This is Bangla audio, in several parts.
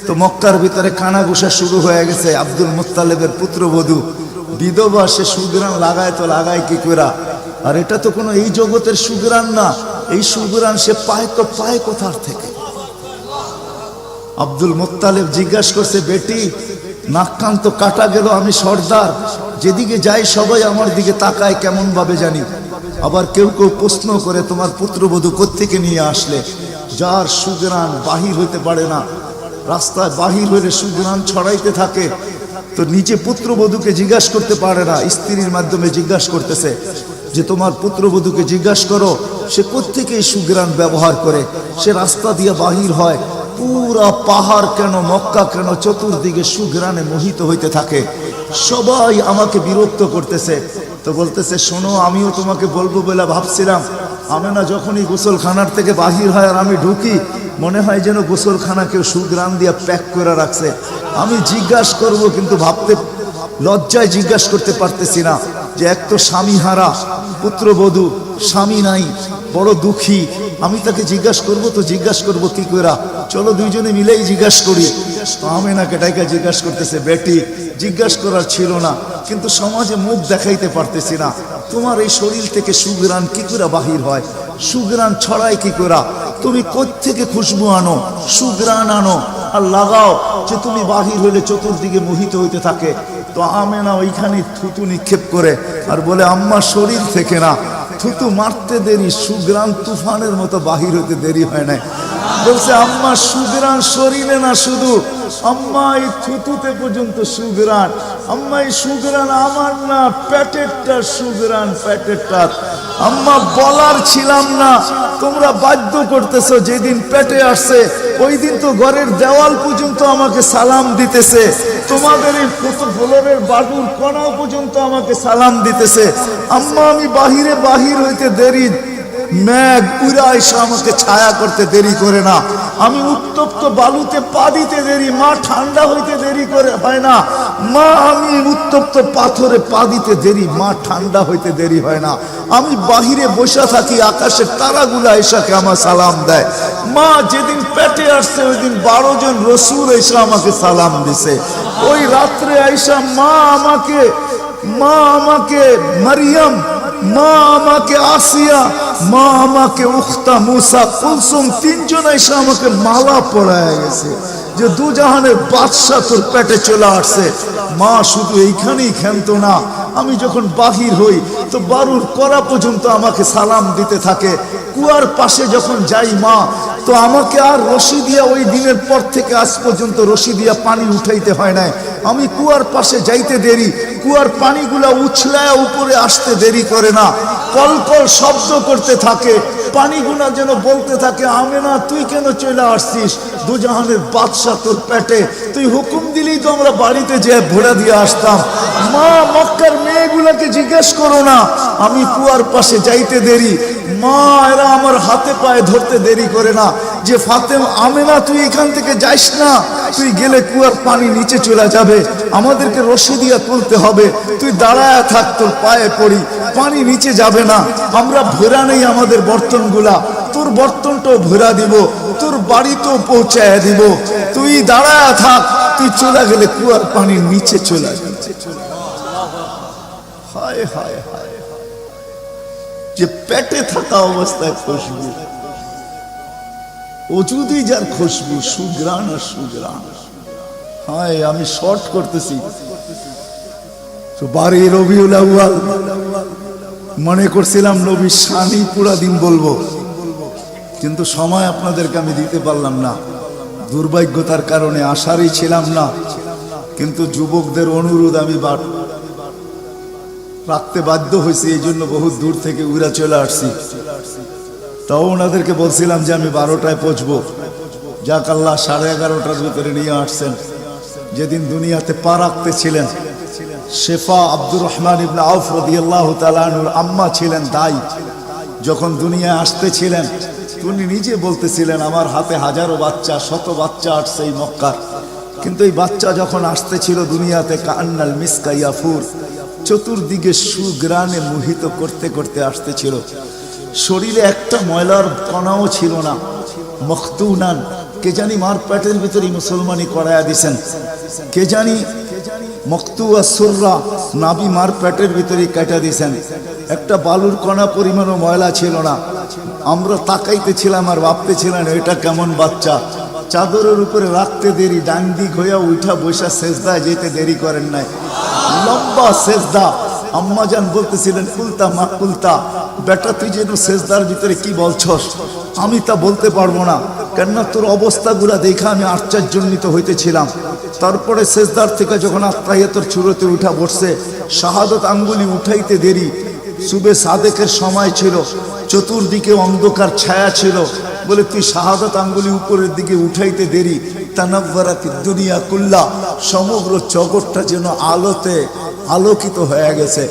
তো মক্কার ভিতরে কানাঘুষা শুরু হয়ে গেছে। আব্দুল মুত্তালিবের পুত্রবধূ বিধবা, সে সুগ্রাণ লাগায় তো লাগায় কি করে? আর এটা তো কোনো এই জগতের সুগ্রাণ না, এই সুগ্রাণ সে পায় তো পায় কোথার থেকে? আব্দুল মুত্তালিব জিজ্ঞাসা করছে, বেটি নাক কান তো কাটা গেল, আমি সর্দার, যেদিকে যাই সবাই আমার দিকে তাকায় কেমন ভাবে জানি। আবার কেউ কেউ প্রশ্ন করে, তোমার পুত্রবধূ কোত্থেকে নিয়ে আসলে? যার সুগ্রাণ বাহির হইতে পারে না, রাস্তায় বাহির হইলে সুগ্রাণ ছড়াইতে থাকে, তো নিজে পুত্রবধূকে জিজ্ঞাসা করতে পারে না, স্ত্রীর মাধ্যমে জিজ্ঞাসা করতেছে যে তোমার পুত্রবধূকে জিজ্ঞাসা করো সে কোত্থেকে এই সুগ্রাণ ব্যবহার করে, সে রাস্তা দিয়ে বাহির হয়, পুরা পাহাড় কেন, মক্কা কেন, চতুর্দিকে সুগ্রাণে মোহিত হইতে থাকে। সবাই আমাকে বিরক্ত করতেছে। তো বলতেছে, শোনো, আমিও তোমাকে বলবো বলে ভাবছিলাম। আমেনা যখনই গোসলখানার থেকে বাহির হয় আর আমি ঢুকি, মনে হয় যেন গোসলখানা কেউ সুগ্রাণ দিয়ে প্যাক করে রাখছে। আমি জিজ্ঞাসা করব, কিন্তু ভাবতে লজ্জায় জিজ্ঞাসা করতে পারতেছি না, যে এক তো স্বামী হারা পুত্রবধূ, স্বামী নাই, বড় দুঃখী, আমি তাকে জিজ্ঞাসা করব, তো জিজ্ঞাসা করব কি করে? চলো দুইজনে মিলেই জিজ্ঞাসা করি। আমেনাকে ডাইকা জিজ্ঞাসা করতেছে, বেটি জিজ্ঞাসা করার ছিল না, কিন্তু সমাজে মুখ দেখাইতে পারতেছি না, তোমার এই শরীর থেকে সুগ্রাণ কি করে বাহির হয়, সুগ্রাণ ছড়ায় কি করে? তুমি কোত্থেকে খুশবু আনো, সুগ্রাণ আনো আর লাগাও, যে তুমি বাহির হইলে চতুর্দিকে মোহিত হইতে থাকে। তো আমেনা ওইখানে থুতু নিক্ষেপ করে আর বলে, আম্মা শরীর থেকে না, থুতু মারতে দেরি, সুগ্রাণ তুফানের মতো বাহির হইতে দেরি হয় নাই। বলছে, আম্মা সুগ্রাণ শরীরে না শুধু, আম্মা এই থুতুতে পর্যন্ত সুগ্রাণ। আম্মা এই সুগ্রাণ আমার না, পেটেরটা সুগ্রাণ, পেটেরটা। আম্মা বলার ছিলাম না, তোমরা বাধ্য করতেছো। যেদিন পেটে আসছে ওই দিন তো ঘরের দেওয়াল পর্যন্ত আমাকে সালাম দিতেছে, তোমাদের এই ফ্লোরের বাটুর কোনাও পর্যন্ত আমাকে সালাম দিতেছে। আম্মা আমি বাহির হইতে দেরি, মেঘ উড়া এসে আমাকে ছায়া করতে দেরি করে না, আমি উত্তপ্ত বালুতে পা দিতে দেরি, মা ঠান্ডা হইতে দেরি করে হয় না, মা আমি উত্তপ্ত পাথরে পা দিতে দেরি, মা ঠান্ডা হইতে দেরি হয় না, আমি বাহিরে বসে থাকি, আকাশের তারাগুলা এসাকে আমার সালাম দেয়। মা যেদিন পেটে আসছে ওই দিন 12 জন রসুল এসে আমাকে সালাম দিছে। ওই রাত্রে আইসা মা আমাকে মারিয়াম, মা আমাকে আসিয়া, মা আমাকে উখতা মুসা কুলসুম, 3 জন এসে আমাকে মালা পরায় গেছে যে দুজাহানের বাদশা তোর পেটে চলে আসছে। মা শুধু এইখানেই ক্ষান্ত না, আমি যখন বাহির হই তো বারুর করা পর্যন্ত আমাকে সালাম দিতে থাকে। কুয়ার পাশে যখন যাই মা, তো আমাকে আর রশি দিয়া, ওই দিনের পর থেকে আজ পর্যন্ত রশি দিয়া পানি উঠাইতে হয় নাই। আমি কুয়ার পাশে যাইতে দেরি, কুয়ার পানিগুলা উছলায় উপরে আসতে দেরি করে না, কলকল শব্দ করতে থাকে, পানিগুলা যেন বলতে থাকে, আমেনা তুই কেন চলে আসছিস, দুজাহানের বাদশা তোর পেটে, তুই হুকুম দিলেই তো আমরা বাড়িতে যেয়ে ভোড়া দিয়ে আসতাম। মা মক্কার মেয়েগুলাকে জিজ্ঞেস করো না, আমি কুয়ার পাশে যাইতে দেরি, মা এরা আমার হাতে পায়ে ধরতে দেরি করে না, যে ফাতেমা, আমেনা তুই এখান থেকে যাইস না, তুই গেলে কুয়ার পানি নিচে চলে যাবে, আমাদেরকে রশি দিয়া তুলতে হবে, তুই দাঁড়ায় থাক, তোর পায়ে পড়ি, পানি নিচে যাবে না, আমরা ভরা নেই আমাদের বর্তনগুলা, তোর বর্তনটাও ভরা দিব, তোর বাড়িতেও পৌঁছায় দিব, তুই দাঁড়ায় থাক, তুই চলে গেলে কুয়ার পানি নিচে চলে যাবে। হায় হায় হায়, যে পেটে থাকা অবস্থায় খুশবু, অজুদি যার খুশবু, সুগ্রাণ আর সুগ্রাণ। হায়, আমি শর্ট করতেছি, তো 12 রবিউল আউয়াল মনে করছিলাম নবীর শানই পুরা দিন বলবো, কিন্তু সময় আপনাদেরকে আমি দিতে পারলাম না, দুর্ভাগ্যতার কারণে আসারই ছিলাম না, কিন্তু যুবকদের অনুরোধ আমি রাখতে বাধ্য হয়েছি, এই জন্য বহুত দূর থেকে উড়া চলে আসছি। তাও ওনাদেরকে বলছিলাম যে আমি 12টায় পৌঁছবো, যাক আল্লাহ 11:30টার ভিতরে নিয়ে আসছেন। যেদিন দুনিয়াতে পা রাখতে ছিলেন, শেফা আব্দুর রহমান ইবনে আউফ রাদিয়াল্লাহু তাআলা আনহুর আম্মা ছিলেন দাই, যখন দুনিয়ায় আসতেছিলেন তিনি নিজে বলতেছিলেন, আমার হাতে হাজারো বাচ্চা, শত বাচ্চা আসছে এই মক্কার, কিন্তু এই বাচ্চা যখন আসতেছিল দুনিয়াতে, কান্নাল মিসকা ইয়াফুর, চতুর্দিকে সুগ্রাণে মোহিত করতে করতে আসতেছিল, শরীরে একটা ময়লার কণাও ছিল না, মখতুনান, কে জানি মার পেটের ভিতরে মুসলমানি করায়া দিছেন, কে জানি মকতুয়া সুররা নাবি মার পেটের ভিতরে কাটা দিছেন। একটা বালুর কণা পরিমাণও ময়লা ছিল না। আমরা তাকাইতেছিলাম আর ভাবতেছিলাম এটা কেমন বাচ্চা। চাদরের উপরে রাখতে দেরি, ডান দিক হইয়া উঠা বৈশা সেজদায় যেতে দেরি করেন নাই, লম্বা সেজদা। আম্মাজান বলতেছিলেন কুলতা মা কুলতা, বেটা তুই যেন সেজদার ভিতরে কি বলছস, আমি তা বলতে পারবো না, কেননা তোর অবস্থাগুলা দেখা আমি আশ্চর্যান্বিত হইতেছিলাম। তারপরে সেজদার থেকে যখন আত্মাহিয়াতের চূড়াতে উঠা বসছে, শাহাদত আঙ্গুলি উঠাইতে দেরি। সুবে সাদেকের সময় ছিল, চতুর্দিকে অন্ধকার ছায়া ছিল, বলে তুই শাহাদত আঙ্গুলি উপরের দিকে উঠাইতে দেরি। তানাব্বারাতি দুনিয়া কুল্লা, সমগ্র জগৎটা যেন আলোতে আলোকিত হয়ে গেছে।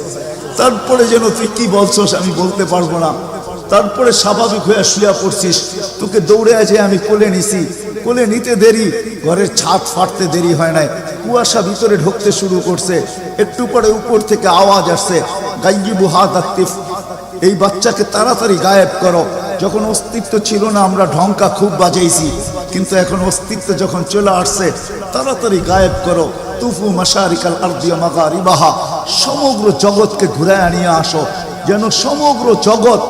তারপরে যেন তুই কি বলছস আমি বলতে পারবো না। তারপরে স্বাভাবিক হয়ে শুয়া পড়ছিস, তোকে দৌড়ে আছে আমি কোলে নিছি, কোলে নিতে দেরি, ঘরের ছাদ ফাটতে দেরি হয় নাই, কুয়াশা ভিতরে ঢুকতে শুরু করছে। একটু পরে উপর থেকে আওয়াজ আসছে, গাইয়িবু হাদা তিফ, এই বাচ্চাকে তাড়াতাড়ি গায়েব করো। যখন অস্তিত্ব ছিল না আমরা ঢঙ্কা খুব বাজাইছি, কিন্তু এখন অস্তিত্ব যখন চলে আসছে, তাড়াতাড়ি গায়েব করো। তুফু মাশারিকাল আরদি ওয়া মাগারিবাহা, সমগ্র জগৎকে ঘুরায় নিয়ে আসো, যেন সমগ্র জগৎ,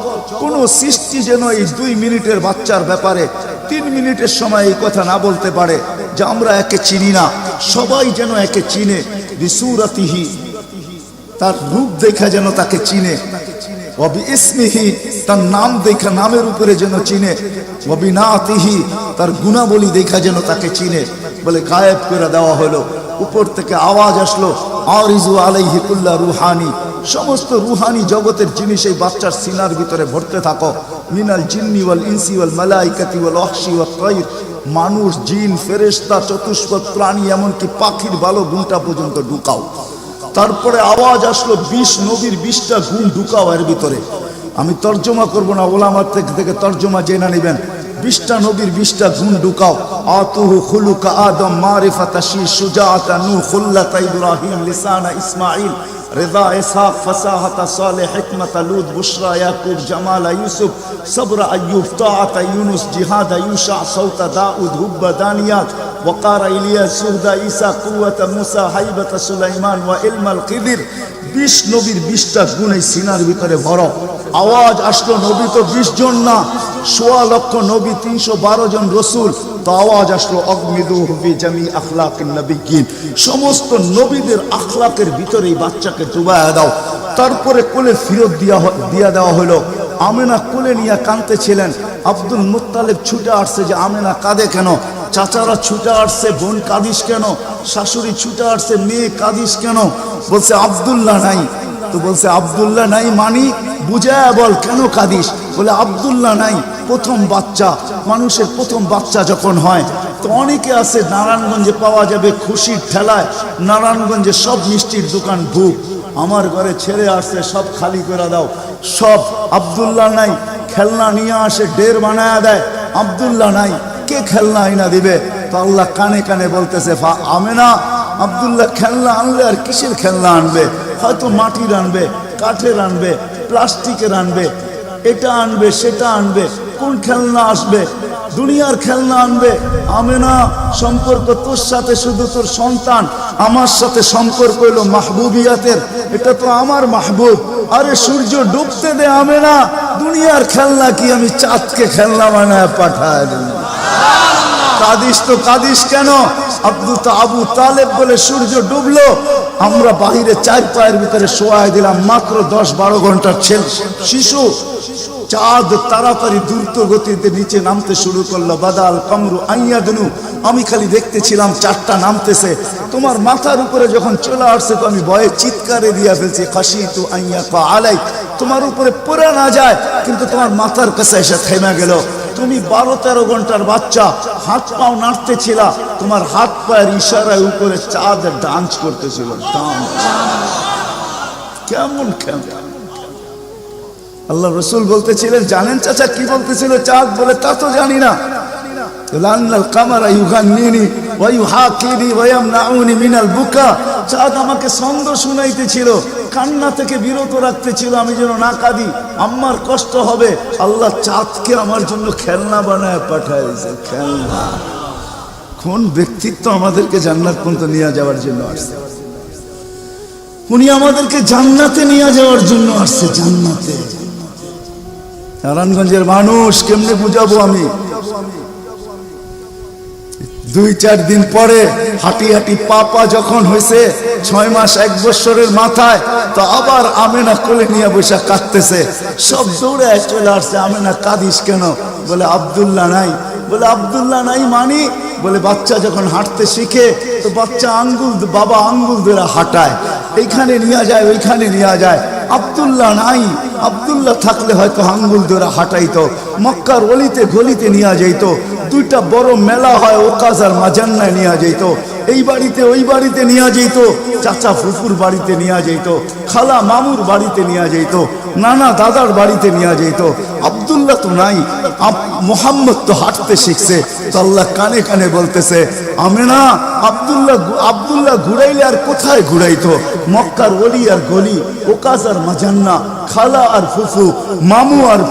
কোন সৃষ্টি যেন এই 2 মিনিটের বাচ্চার ব্যাপারে 3 মিনিটের সময় এই কথা না বলতে পারে যে আমরা একে চিনি না। সবাই যেন একে চিনে, বিসুরাতিহি, তার রূপ দেখা যেন তাকে চিনে, ওয়াবি ইসমিহি, তার নাম দেখা নামের উপরে যেন চিনে, ওয়াবি নাতিহি, তার গুণাবলী দেখা যেন তাকে চিনে। বলে গায়েব করে দেওয়া হলো। উপর থেকে আওয়াজ আসলো, আরিজু আলাইহি কুল্লা রুহানি, সমস্ত রুহানি জগতের জিনিস এই বাচ্চার সিনার ভিতরে ভরতে থাকো। মিনাল জিন্নি ওয়াল ইনসি ওয়াল মালাইকাতি ওয়াল ওয়াহশি ওয়াত তাইর, মানুষ, জিন, ফেরেশতা, চতুষ্পদ প্রাণী, এমনকি পাখির ভালো গুণটা পর্যন্ত ঢুকাও। তারপরে আওয়াজ আসলো 20 নবীর 20টা গুণ ঢুকাও এর ভিতরে। আমি তর্জমা করব না, ওলামার থেকে তর্জমা জেনে নেবেন। 20টা নবীর 20টা গুণ ঢুকাও। আতুহু খুলুকা আদম, মারিফাতা শি, সুজাআতা নূহ, খুল্লাতা ইব্রাহিম, লিসানা ইসমাঈল, রিদা ইসহাক, ফাসাহাতা সালেহ, হিকমাতা লূত, বুশরা ইয়াকুব, জামালা ইউসুফ, সবরা আইয়ুব, তাআতা ইউনুস, জিহাদা ইউশা, সাউতা দাউদ, হুব্বা দানিয়াত, ওয়াকারা ইলিয়াস, সুহদা ঈসা, কুওয়াতা মুসা, হাইবাতা সুলাইমান, ওয়া ইলমাল খিদির। 20 নবীর 20টা গুণ এই সিনার ভিতরে ভরো। আওয়াজ আসলো, নবী তো 20 জন না, 1.25 লক্ষ নবী, 312 জন রসুল। তো আওয়াজ আসলো, অগমিদুহু ফি জামি আখলাকিন নবিয়্যিন, সমস্ত নবীদের আখলাকের ভিতরে এই বাচ্চাকে ডুবায়া দাও। তারপরে কোলে ফিরত দিয়া দেওয়া হলো। আমেনা কোলে নিয়ে কাঁদতেছিলেন। আব্দুল মুত্তালিব ছুটে আসছে যে আমেনা কাঁদে কেন? চাচারা ছুটে আসছে, বোন কাঁদিস কেন? শাশুড়ি ছুটে আসছে, মেয়ে কাঁদিস কেন? বলছে আব্দুল্লাহ নাই। তো বলছে আব্দুল্লাহ নাই মানি বুঝায় বল, কেন কাঁদিস? বলে আব্দুল্লাহ নাই, প্রথম বাচ্চা, মানুষের প্রথম বাচ্চা যখন হয় তো অনেকে আছে নারায়ণগঞ্জে পাওয়া যাবে খুশির ঠেলায়, নারায়ণগঞ্জে সব মিষ্টির দোকান বুক, আমার ঘরে ছেড়ে আসছে, সব খালি করে দাও, সব। আব্দুল্লাহ নাই, খেলনা নিয়ে আসে, ডের বানায় দেয়, আব্দুল্লাহ নাই, কে খেলনা আইনা দিবে? তো আল্লাহ কানে কানে বলতেছে, আমেনা আব্দুল্লাহ খেলনা আনলে আর কিসের খেলনা আনবে? হয়তো মাটির আনবে, কাঠের আনবে, প্লাস্টিকের আনবে, এটা আনবে, সেটা আনবে, কোন খেলনা আসবে? দুনিয়ার খেলনা আনবে। আমেনা, সম্পর্ক তোর সাথে শুধু তোর সন্তান, আমার সাথে সম্পর্ক হইল মাহবুবিয়াতের, এটা তো আমার মাহবুব। আরে সূর্য ডুবতে দে আমেনা, দুনিয়ার খেলনা কি আমি চাঁদকে খেলনা বানায় পাঠায় দিই? কাদিস তো কাদিস কেন? আবু তালেব বলে সূর্য ডুবলো, আমরা বাহিরে 4 পায়ের ভিতরে শোয়াই দিলাম, মাত্র 10-12 ঘন্টার শিশু। চাঁদ তাড়াতাড়ি দ্রুত গতিতে নিচে নামতে শুরু করলো। বাদাল কামরু আইয়াদনু, আমি খালি দেখতেছিলাম চাঁদটা নামতেছে। তোমার মাথার উপরে যখন চলে আসছে তো আমি ভয়ে চিৎকারে দিয়া ফেলছি, খাশিতু আইয়াকা আলাই, তোমার উপরে পড়ে না যায়, কিন্তু তোমার মাথার কাছে এসে থেমে গেল। তুমি 12-13 ঘন্টার বাচ্চা, হাত পাও নাড়তেছিল, তোমার হাত পায়ের ইশারায় উপরে চাঁদ ডান্স করতেছিল। কেমন কেমন আল্লাহ রসুল বলতেছিলেন, জানেন চাচা কি বলতেছিল চাঁদ? বলে তা তো জানি না। লান্নাল কামারা ইউগান্নিনি ওয়া ইউহাকিনি ওয়া ইয়ামনাউনি মিনাল বুকা। চাঁদ আমাকে ছন্দ শুনাইতেছিল, কান্না থেকে বিরত রাখতেছিল, আমি যেন না কাঁদি, আমার কষ্ট হবে। আল্লাহ চাঁদকে আমার জন্য খেলনা বানায় পাঠাইছে, খেলনা। কোন ব্যক্তিত্ব আমাদেরকে জান্নাত পর্যন্ত নিয়ে যাওয়ার জন্য আসছে? উনি আমাদেরকে জান্নাতে নিয়ে যাওয়ার জন্য আসছে, জান্নাতে। নারায়ণগঞ্জের মানুষ কেমনে বুঝাবো আমি? 2-4 দিন পরে হাঁটি হাঁটি পাপা যখন হয়েছে 6 মাস 1 বছরের মাথায়, তো আবার আমেনা কোলে নিয়ে বসে কাঁদতেছে। সব দৌড়ে চলে আসছে, আমেনা কাঁদিস কেন? বলে আব্দুল্লাহ নাই। বলে আব্দুল্লাহ নাই মানি? বলে বাচ্চা যখন হাঁটতে শিখে তো বাচ্চা আঙ্গুল, বাবা আঙ্গুল ধরে হাঁটায়, এইখানে নিয়ে যায় ওইখানে নিয়ে যায়। আব্দুল্লাহ নাই, আব্দুল্লাহ থাকলে হয়তো আঙ্গুল ধরে হাঁটাইতো, মক্কার অলিতে গলিতে নিয়ে যাইত। 2টা বড় মেলা হয়, ওকাজ আর মাজান্নায় নিয়ে যাইত। এই বাড়িতে ওই বাড়িতে নিয়ে যাইত, চাচা ফুফুর বাড়িতে নিয়ে যাইত, খালা মামুর বাড়িতে নিয়ে যাইত, নানা দাদার বাড়িতে নিয়ে যাইত। আব্দুল্লাহ তো নাই, মোহাম্মদ তো হাঁটতে শিখছে। তো আল্লাহ কানে কানে বলতেছে, আমেনা আব্দুল্লাহ ঘুরাইলে আর কোথায় ঘুরাইতো? মক্কার অলি আর গলি, ওকাজ আর মাজান্না, খালা আর ফুফু, মামু আর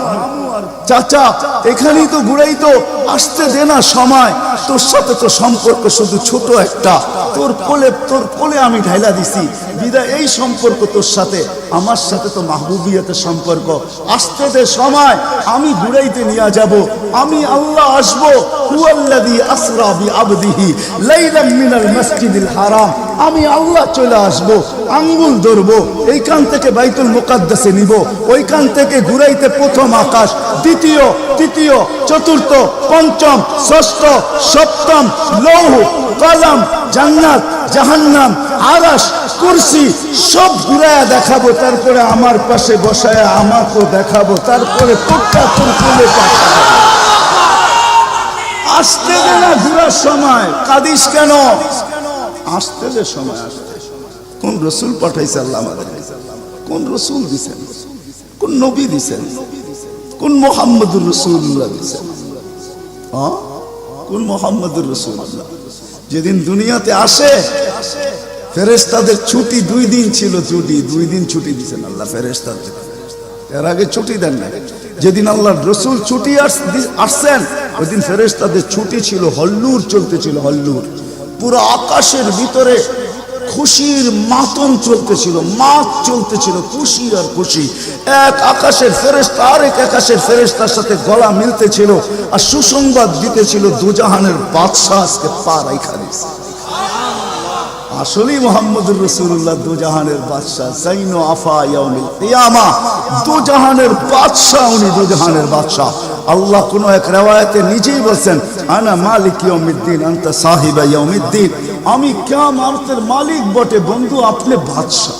চাচা, এখানেই তো ঘুরাইতো। আসতে দে না সময়, তোর সাথে তো সম্পর্ক শুধু ছোট একটা, তোর কোলে আমি ঢাইলা দিছি বিদায়। এই সম্পর্ক তোর সাথে, আমার সাথে তো মাহবুবিয়াতের সম্পর্ক। আসতে দে সময়, আমি ঘুরাইতে নিয়ে যাব, আমি আল্লাহ আসবো। হুয়াল্লাযী আসরা বিআবদিহি লাইলাম মিনাল মাসজিদিল হারাম। আমি আল্লাহ চলে আসবো, আঙ্গুল ধরবো, এইখান থেকে বাইতুল মুকাদ্দাসে নিব, ওইখান থেকে ঘুরাইতে প্রথম আকাশ, দ্বিতীয়, তৃতীয়, চতুর্থ, পঞ্চম, ষষ্ঠ, সপ্তম, লৌহ, কলম, জান্নাত, জাহান্নাম, আরশ, কুরসি সব ঘুরায়া দেখাবো। তারপরে আমার পাশে বসায় আমাকেও দেখাবো, তারপরে তোরটা তোর কোলে পাঠাবো। আসতে দে না ঘুরার সময়, কাঁদিস কেন? আসতে দে সময়, আসতে। কোন রসুল পাঠাইছে আল্লাহ আমাদের? কোন রসুল দিছেন? কোন নবী দিছেন? কোন মুহাম্মদুর রাসূলুল্লাহ দিছেন? কোন মুহাম্মদুর রাসূলুল্লাহ? যেদিন দুনিয়াতে আসে ফেরেশতাদের ছুটি 2 দিন ছিল, 2 দিন ছুটি দিছেন আল্লাহ ফেরেশতাদের। এর আগে ছুটি দেন না। যেদিন আল্লাহর রাসূল ছুটি আসছেন ওই দিন ফেরেশতাদের ছুটি ছিল, হল্লুর চলতেছিল, হল্লুর। পুরো আকাশের ভিতরে খুশির মাতম চলতেছিল, মাত চলতেছিল, খুশি আর খুশি। এক আকাশের ফেরেশতা আরেক আকাশের ফেরেশতার সাথে গলা মিলতেছিল আর সুসংবাদ দিতেছিল, দুজাহানের বাদশাহ আজকে পা রাইখা দিয়েছে। আসলেই মুহাম্মদুর রাসূলুল্লাহ দুজাহানের বাদশাহ, জাইনু আফা ইয়াউমিল কিয়ামা, দুজাহানের বাদশাহ, উনি দুজাহানের বাদশাহ। আল্লাহ কোন এক riwayate নিজেই বলেন, আনা মালিক ইয়াউমিদ্দিন আনতা সাহিবা ইয়াউমিদ্দিন। আমি কিয়ামতের মালিক বটে বন্ধু, আপনি বাদশাহ।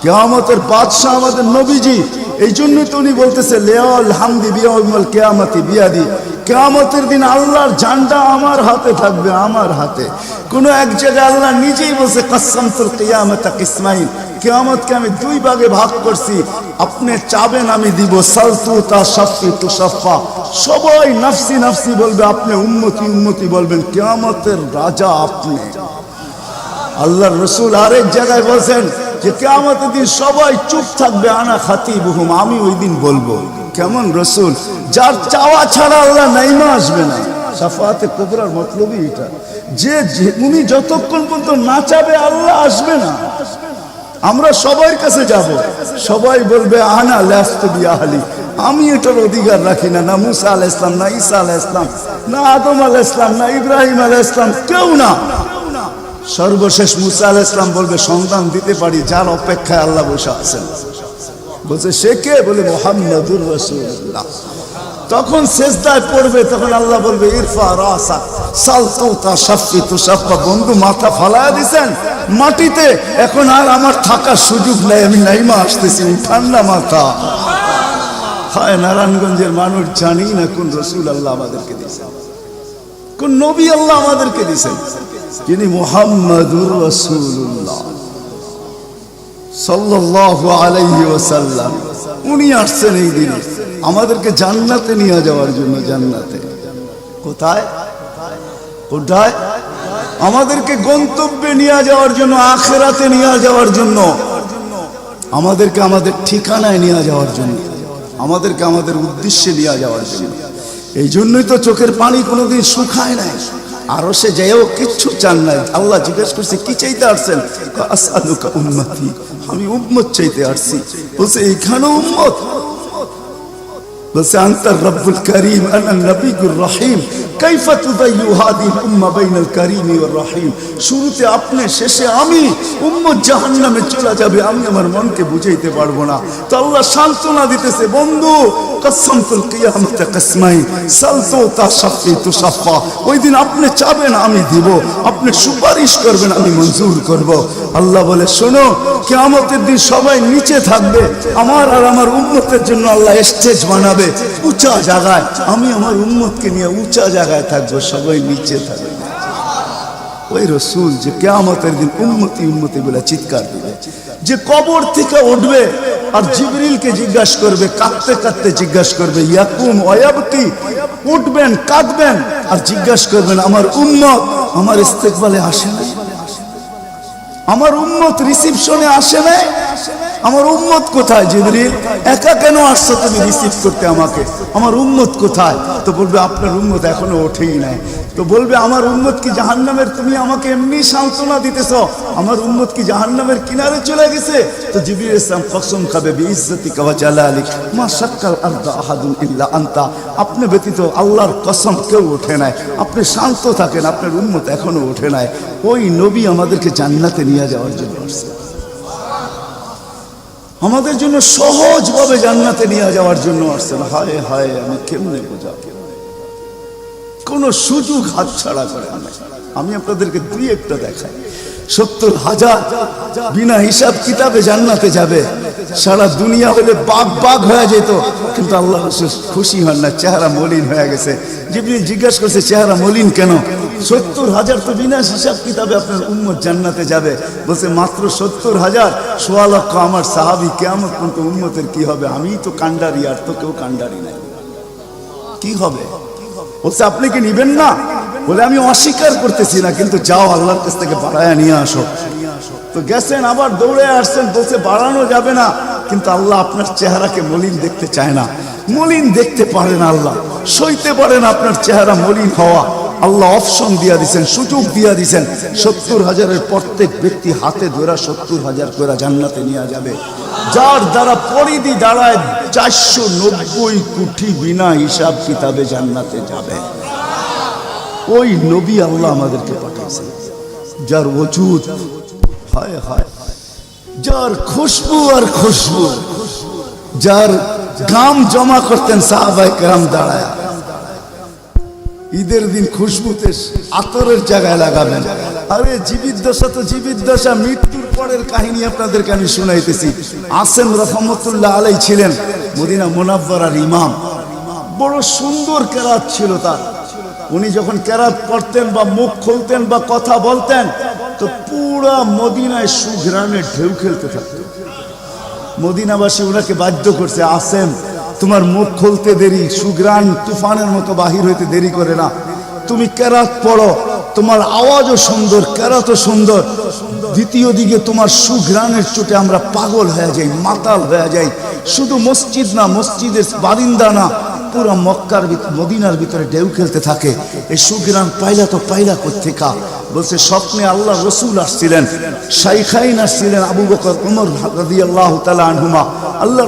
কিয়ামতের বাদশাহ আমাদের নবীজি। এই জন্য তো উনি বলতেছে লিয়াল হামদি বিয়াউমিল কিয়ামতি বিয়াদি। কিয়ামতের দিন আল্লাহর ঝান্ডা আমার হাতে থাকবে, আমার হাতে। কোন এক জায়গায় আল্লাহ নিজেই বলছে কাসসামতুল কিয়ামাতা কিসমাইন, কিয়ামতকে আমি 2 ভাগে ভাগ করছি, আপনি চাবেন আমি দিব। সালতু তা শাফি তু শাফা, সবাই নফসি নফসি বলবে, আপনি উম্মতি উম্মতি বলবেন। কিয়ামতের রাজা আপনি। আল্লাহর রাসূল আরেক জায়গায় বলেন যে কিয়ামতের দিন সবাই চুপ থাকবে, আনা খাতিবুহুম, আমি ওই দিন বলবো। কেমন রাসূল? যার চাওয়া ছাড়া আল্লাহ নাইমা আসবে না। শাফাআতে কুবরার মতলবই এটা, যে উনি যতক্ষণ পর্যন্ত না চাবে আল্লাহ আসবে না। আমরা সবার কাছে যাব, সবাই বলবে আনা লাস্তু বিআহলি, আমি এটার অধিকার রাখি না। না মুসা আলাইহিস সালাম, না ঈসা আলাইহিস সালাম, না আদম আলাইহিস সালাম, না ইব্রাহিম আলাইহিস সালাম, কেউ না। সর্বশেষ মুসা আলাইহিস সালাম বলবে সন্তান দিতে পারি, যার অপেক্ষায় আল্লাহ বসে আছেন। বলছে সে কে? বলে মুহাম্মদুর রাসূলুল্লাহ। তখন সেজদায় পড়বে, তখন আল্লাহ বলবে ইরফা রাসা সালতু তা শাফি তু শাফা। বন্ধু মাথা ফালায়া দিছেন মাটিতে, এখন আর আমার থাকার সুযোগ নাই, আমি নাইমা আসতেছি, উঠান না মাথা। হায় নারায়ণগঞ্জের মানুষ জানি না কোন রাসূল আল্লাহ আমাদেরকে দিয়েছেন, কোন নবী আল্লাহ আমাদেরকে দিয়েছেন। যিনি মুহাম্মদুর রাসূলুল্লাহ সাল্লাল্লাহু আলাইহি ওয়াসাল্লাম, উনি আসছেন এই দিনে আমাদেরকে জান্নাতে নিয়ে যাওয়ার জন্য। জান্নাতে কোথায় কোথায়? আমাদেরকে গন্তব্যে নিয়ে যাওয়ার জন্য, আখিরাতে নিয়ে যাওয়ার জন্য, আমাদেরকে আমাদের ঠিকানায় নিয়ে যাওয়ার জন্য, আমাদেরকে আমাদের উদ্দেশ্যে নিয়ে যাওয়ার জন্য। এই জন্যই তো চোখের পানি কোনোদিন শুকায় নাই। আরো সে যেও কিচ্ছু চান নাই। আল্লাহ জিজ্ঞেস করছে কি চাইতে আসছেন? আসআলুকা উম্মতি, আমি উম্মত চাইতে আসছি। বলছে এইখানে উম্মত? বলছে আনতার রব্বুল করিম আনা নবিয়ুর রহিম কাইফা তুদাইয়ু হাদিহিল উম্মাহ বাইনাল কারীমি ওয়ার রহিম। শুরুতে আপনি, শেষে আমি, উম্মত জাহান্নামে চলে যাবে, আমি আমার মনকে বুঝাইতে পারবো না। তো আল্লাহ সান্ত্বনা দিতেছে, বন্ধু কসমতুল কিয়ামতে কসমাই সালতু তাশাফি তুশাফা। ওই দিন আপনি চাবেন আমি দিব, আপনি সুপারিশ করবেন আমি মঞ্জুর করব। আল্লাহ বলে শোনো, কিয়ামতের দিন সবাই নিচে থাকবে, আমার আর আমার উম্মতের জন্য আল্লাহ স্টেজ বানাবে উঁচা জায়গায়। আমি আমার উম্মতকে নিয়ে উঁচা জায়গায় থাকবো, সবাই নিচে থাকবে। ওই রসুল যে কিয়ামতের দিন উম্মতি উম্মতি বলে চিৎকার দিবে, যে কবর থেকে উঠবে আর জিবরিলকে জিজ্ঞাসা করবে, কাঁদতে কাঁদতে জিজ্ঞাসা করবে ইয়াকুম ওয়ায়াবকি, উঠবেন কাঁদবেন আর জিজ্ঞাসা করবেন আমার উম্মত আমার ইস্তেকবালে আসে না, আমার উম্মত রিসিপশনে আসে না, আমার উম্মত কোথায়? জিবরিল একা কেন আসছো তুমি রিসিভ করতে আমাকে? আমার উম্মত কোথায়? তো বলবে আপনার উম্মত এখনো ওঠেই নাই। তো বলবে আমার উম্মত কি জাহান্নামের? তুমি আমাকে এমনি সান্ত্বনা দিতেছো, আমার উম্মত কি জাহান্নামের কিনারে চলে গেছে? তো জিবরিল ইসলাম কসম খাবে বিইজ্জতিকা ওয়া জালালিক মা শাক্কাল আরদা আহাদুন ইল্লা আনতা, আপনি ব্যতীত আল্লাহর কসম কেউ ওঠে নাই। আপনি শান্ত থাকেন, আপনার উম্মত এখনো ওঠে নাই। ওই নবী আমাদেরকে জান্নাতে নিয়ে যাওয়ার জন্য আসছে, আমাদের জন্য সহজভাবে জান্নাতে নিয়ে যাওয়ার জন্য আসছেন। হায় হায়, আমি কেমনে বোঝাবো? কোন সুযোগ হাতছাড়া করে না। আমি আপনাদেরকে দুই একটা দেখাই। 70,000 বিনা হিসাব কিতাবে জান্নাতে যাবে। সারা দুনিয়া হলে বাগ বাগ হয়ে যেত, কিন্তু আল্লাহ রাসূল খুশি হন না, চেহারা মলিন হয়ে গেছে। জিবরিল জিজ্ঞাসা করছে চেহারা মলিন কেন? 70,000 তো বিনা হিসাব কিতাবে আপনার উম্মত জান্নাতে যাবে। বলছে মাত্র 70,000, 1.25 লক্ষ আমার সাহাবী, কিয়ামত পর্যন্ত উম্মতের কি হবে? আমিই তো কান্ডারি, আর তো কেউ কান্ডারি নাই, কি হবে? বলছে আপনি কি নিবেন না? বলে আমি অস্বীকার করতেছি না, কিন্তু যাও আল্লাহর কাছ থেকে বাড়ায়া নিয়ে আসো। তো গেছেন, আবার দৌড়ে আসছেন, বলছে বাড়ানো যাবে না, কিন্তু আল্লাহ আপনার চেহারাকে মলিন দেখতে চায় না, মলিন দেখতে পারে না আল্লাহ, সইতে পারে না আপনার চেহারা মলিন হওয়া। আল্লাহ অপশন দিয়া দিছেন, সুযোগ দিয়া দিছেন। 70,000-এর প্রত্যেক ব্যক্তি হাতে ধরা 70,000 করে জান্নাতে নিয়ে যাবে, যার দ্বারা পরিধি দাঁড়ায় 490 কোটি বিনা হিসাব কিতাবে জান্নাতে যাবে। ওই নবী আল্লাহ আমাদেরকে পাঠাইছেন, যার ওজুদ হায় হায়, যার খুশবু আর খুশবু, যার গাম জমা করতেন সাহাবায়ে কেরাম দাঁড়ায়। ঈদের দিন খুশবুতে আতরের জায়গায় লাগাবেন। আরে জীবিত দশা তো জীবিত দশা, মৃত্যুর পরের কাহিনী আপনাদেরকে আমি শুনাইতেছি। আসেম রহমতুল্লাহ আলাই ছিলেন মদিনা মুনাওয়ারার ইমাম, বড় সুন্দর কেরাত ছিল তার। উনি যখন কেরাত পড়তেন বা মুখ খুলতেন বা কথা বলতেন, তো পুরা মদিনায় সুঘ্রাণে ঢেউ খেলতে থাকত। মদিনাবাসী ওনাকে বাধ্য করছে, আসেম তোমার মুখ খুলতে দেরি, সুঘ্রাণ তুফানের মতো বাহির হইতে দেরি করে না, তুমি কেরাত পড়ো, তোমার আওয়াজও সুন্দর, কেরাতও সুন্দর, দ্বিতীয় দিকে তোমার সুঘ্রাণের চোটে আমরা পাগল হয়ে যাই, মাতাল হয়ে যাই। শুধু মসজিদ না, মসজিদের বারিন্দা না, পুরা মক্কার মদিনার ভিতরে ঢেউ খেলতে থাকে। এই সুঘ্রাণ পাইলা তো পাইলা কোত্থেকা? বলছে স্বপ্নে আল্লাহ রসুল আসছিলেন, শাইখাইন আসছিলেন, আবু বকর ওমর রাদিয়াল্লাহু তাআলা আনহুমা। আল্লাহ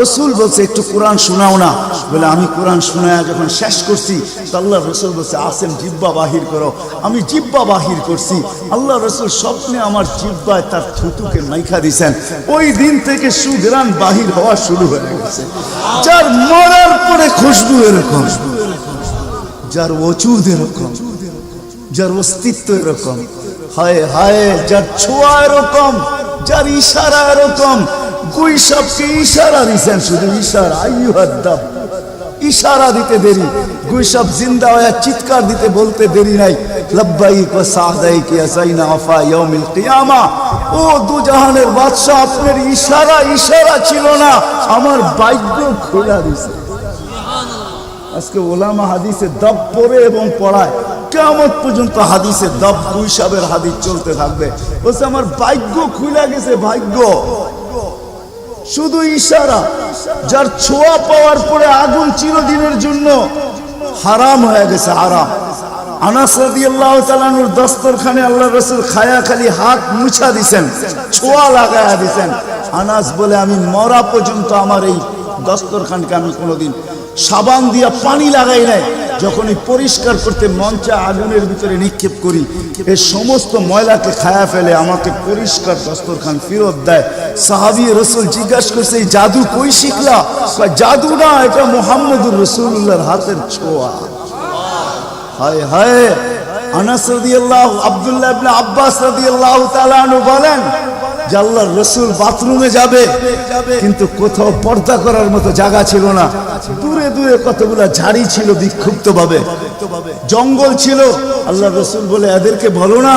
রসুল বলছে একটু কোরআন শোনাও না। বলে আমি কোরআন শোনায়া যখন শেষ করছি, তো আল্লাহ রসুল বলছে আসেম জিব্বা বাহির করো। আমি জিব্বা বাহির করছি, আল্লাহ রসুল স্বপ্নে আমার জিব্বায় তার থুতুকে মাইখা দিছেন। ওই দিন থেকে সুঘ্রাণ বাহির হওয়া শুরু হয়ে গেছে। যার মরার পরে খুশবু এরকম, যার ওজুদ এরকম, যার অস্তিত্ব এরকম, হায় হায়, যার ছোঁয়া এরকম, যার ইশারা এরকম। গুইসাবকে ইশারা দিছেন, শুধু ইশারা, আইয়ুহাদ্দাব, ইশারা দিতে দেরি। গুইসাব জিন্দা হয়ে চিৎকার দিতে বলতে দেরি নাই, লাব্বাইক ওয়া সাদাইক ইয়া যাইনা আফা ইয়াউমিল কিয়ামা। ও দুজাহানের বাদশা, আপনার ইশারা ছিল না, আমার ভাগ্য খোলা দিছে। আজকে ওলামা হাদিসে দব পড়ে এবং পড়ায়, কিয়ামত পর্যন্ত হাদিসে দব হিসাবের হাদিস চলতে থাকবে। বলছে আমার ভাগ্য খুলে গেছে, ভাগ্য শুধু ইশারা। যার ছোঁয়া পাওয়ার পরে আগুন চিরদিনের জন্য হারাম হয়ে গেছে, হারাম। আনাস রাদিয়াল্লাহু তাআলা আনহুর দস্তরখানে আল্লাহর রাসূল খায়া খালি হাত মুছা দিবেন, ছোঁয়া লাগায়া দিবেন। আনাস বলে আমি মরা পর্যন্ত আমার এই দস্তরখানকে আমি কোনোদিন সাবান দিয়া পানি লাগাই নাই। যখনই পরিষ্কার করতে মঞ্চে আগুনের ভিতরে নিক্ষেপ করি, এই সমস্ত ময়লাকে খায়া ফেলে আমাকে পরিষ্কার দস্তরখান ফেরত দেয়। সাহাবী রাসূল জিজ্ঞাসা করছে এই জাদু কই শিখলা? জাদু না, এটা মুহাম্মদুর রাসূলুল্লাহর হাতের ছোঁয়া। হায় হায়। আনাস রাদিয়াল্লাহু, আব্দুল্লাহ ইবনে আব্বাস রাদিয়াল্লাহু তাআলা আনহু বলেন যে আল্লাহর রাসূল বাথরুমে যাবে, কিন্তু কোথাও পর্দা করার মতো জায়গা ছিল না। দূরে দূরে কতগুলা ঝাড়ি ছিল, বিক্ষুব্ধ ভাবে জঙ্গল ছিল। আল্লাহর রাসূল বলে এদেরকে বলো না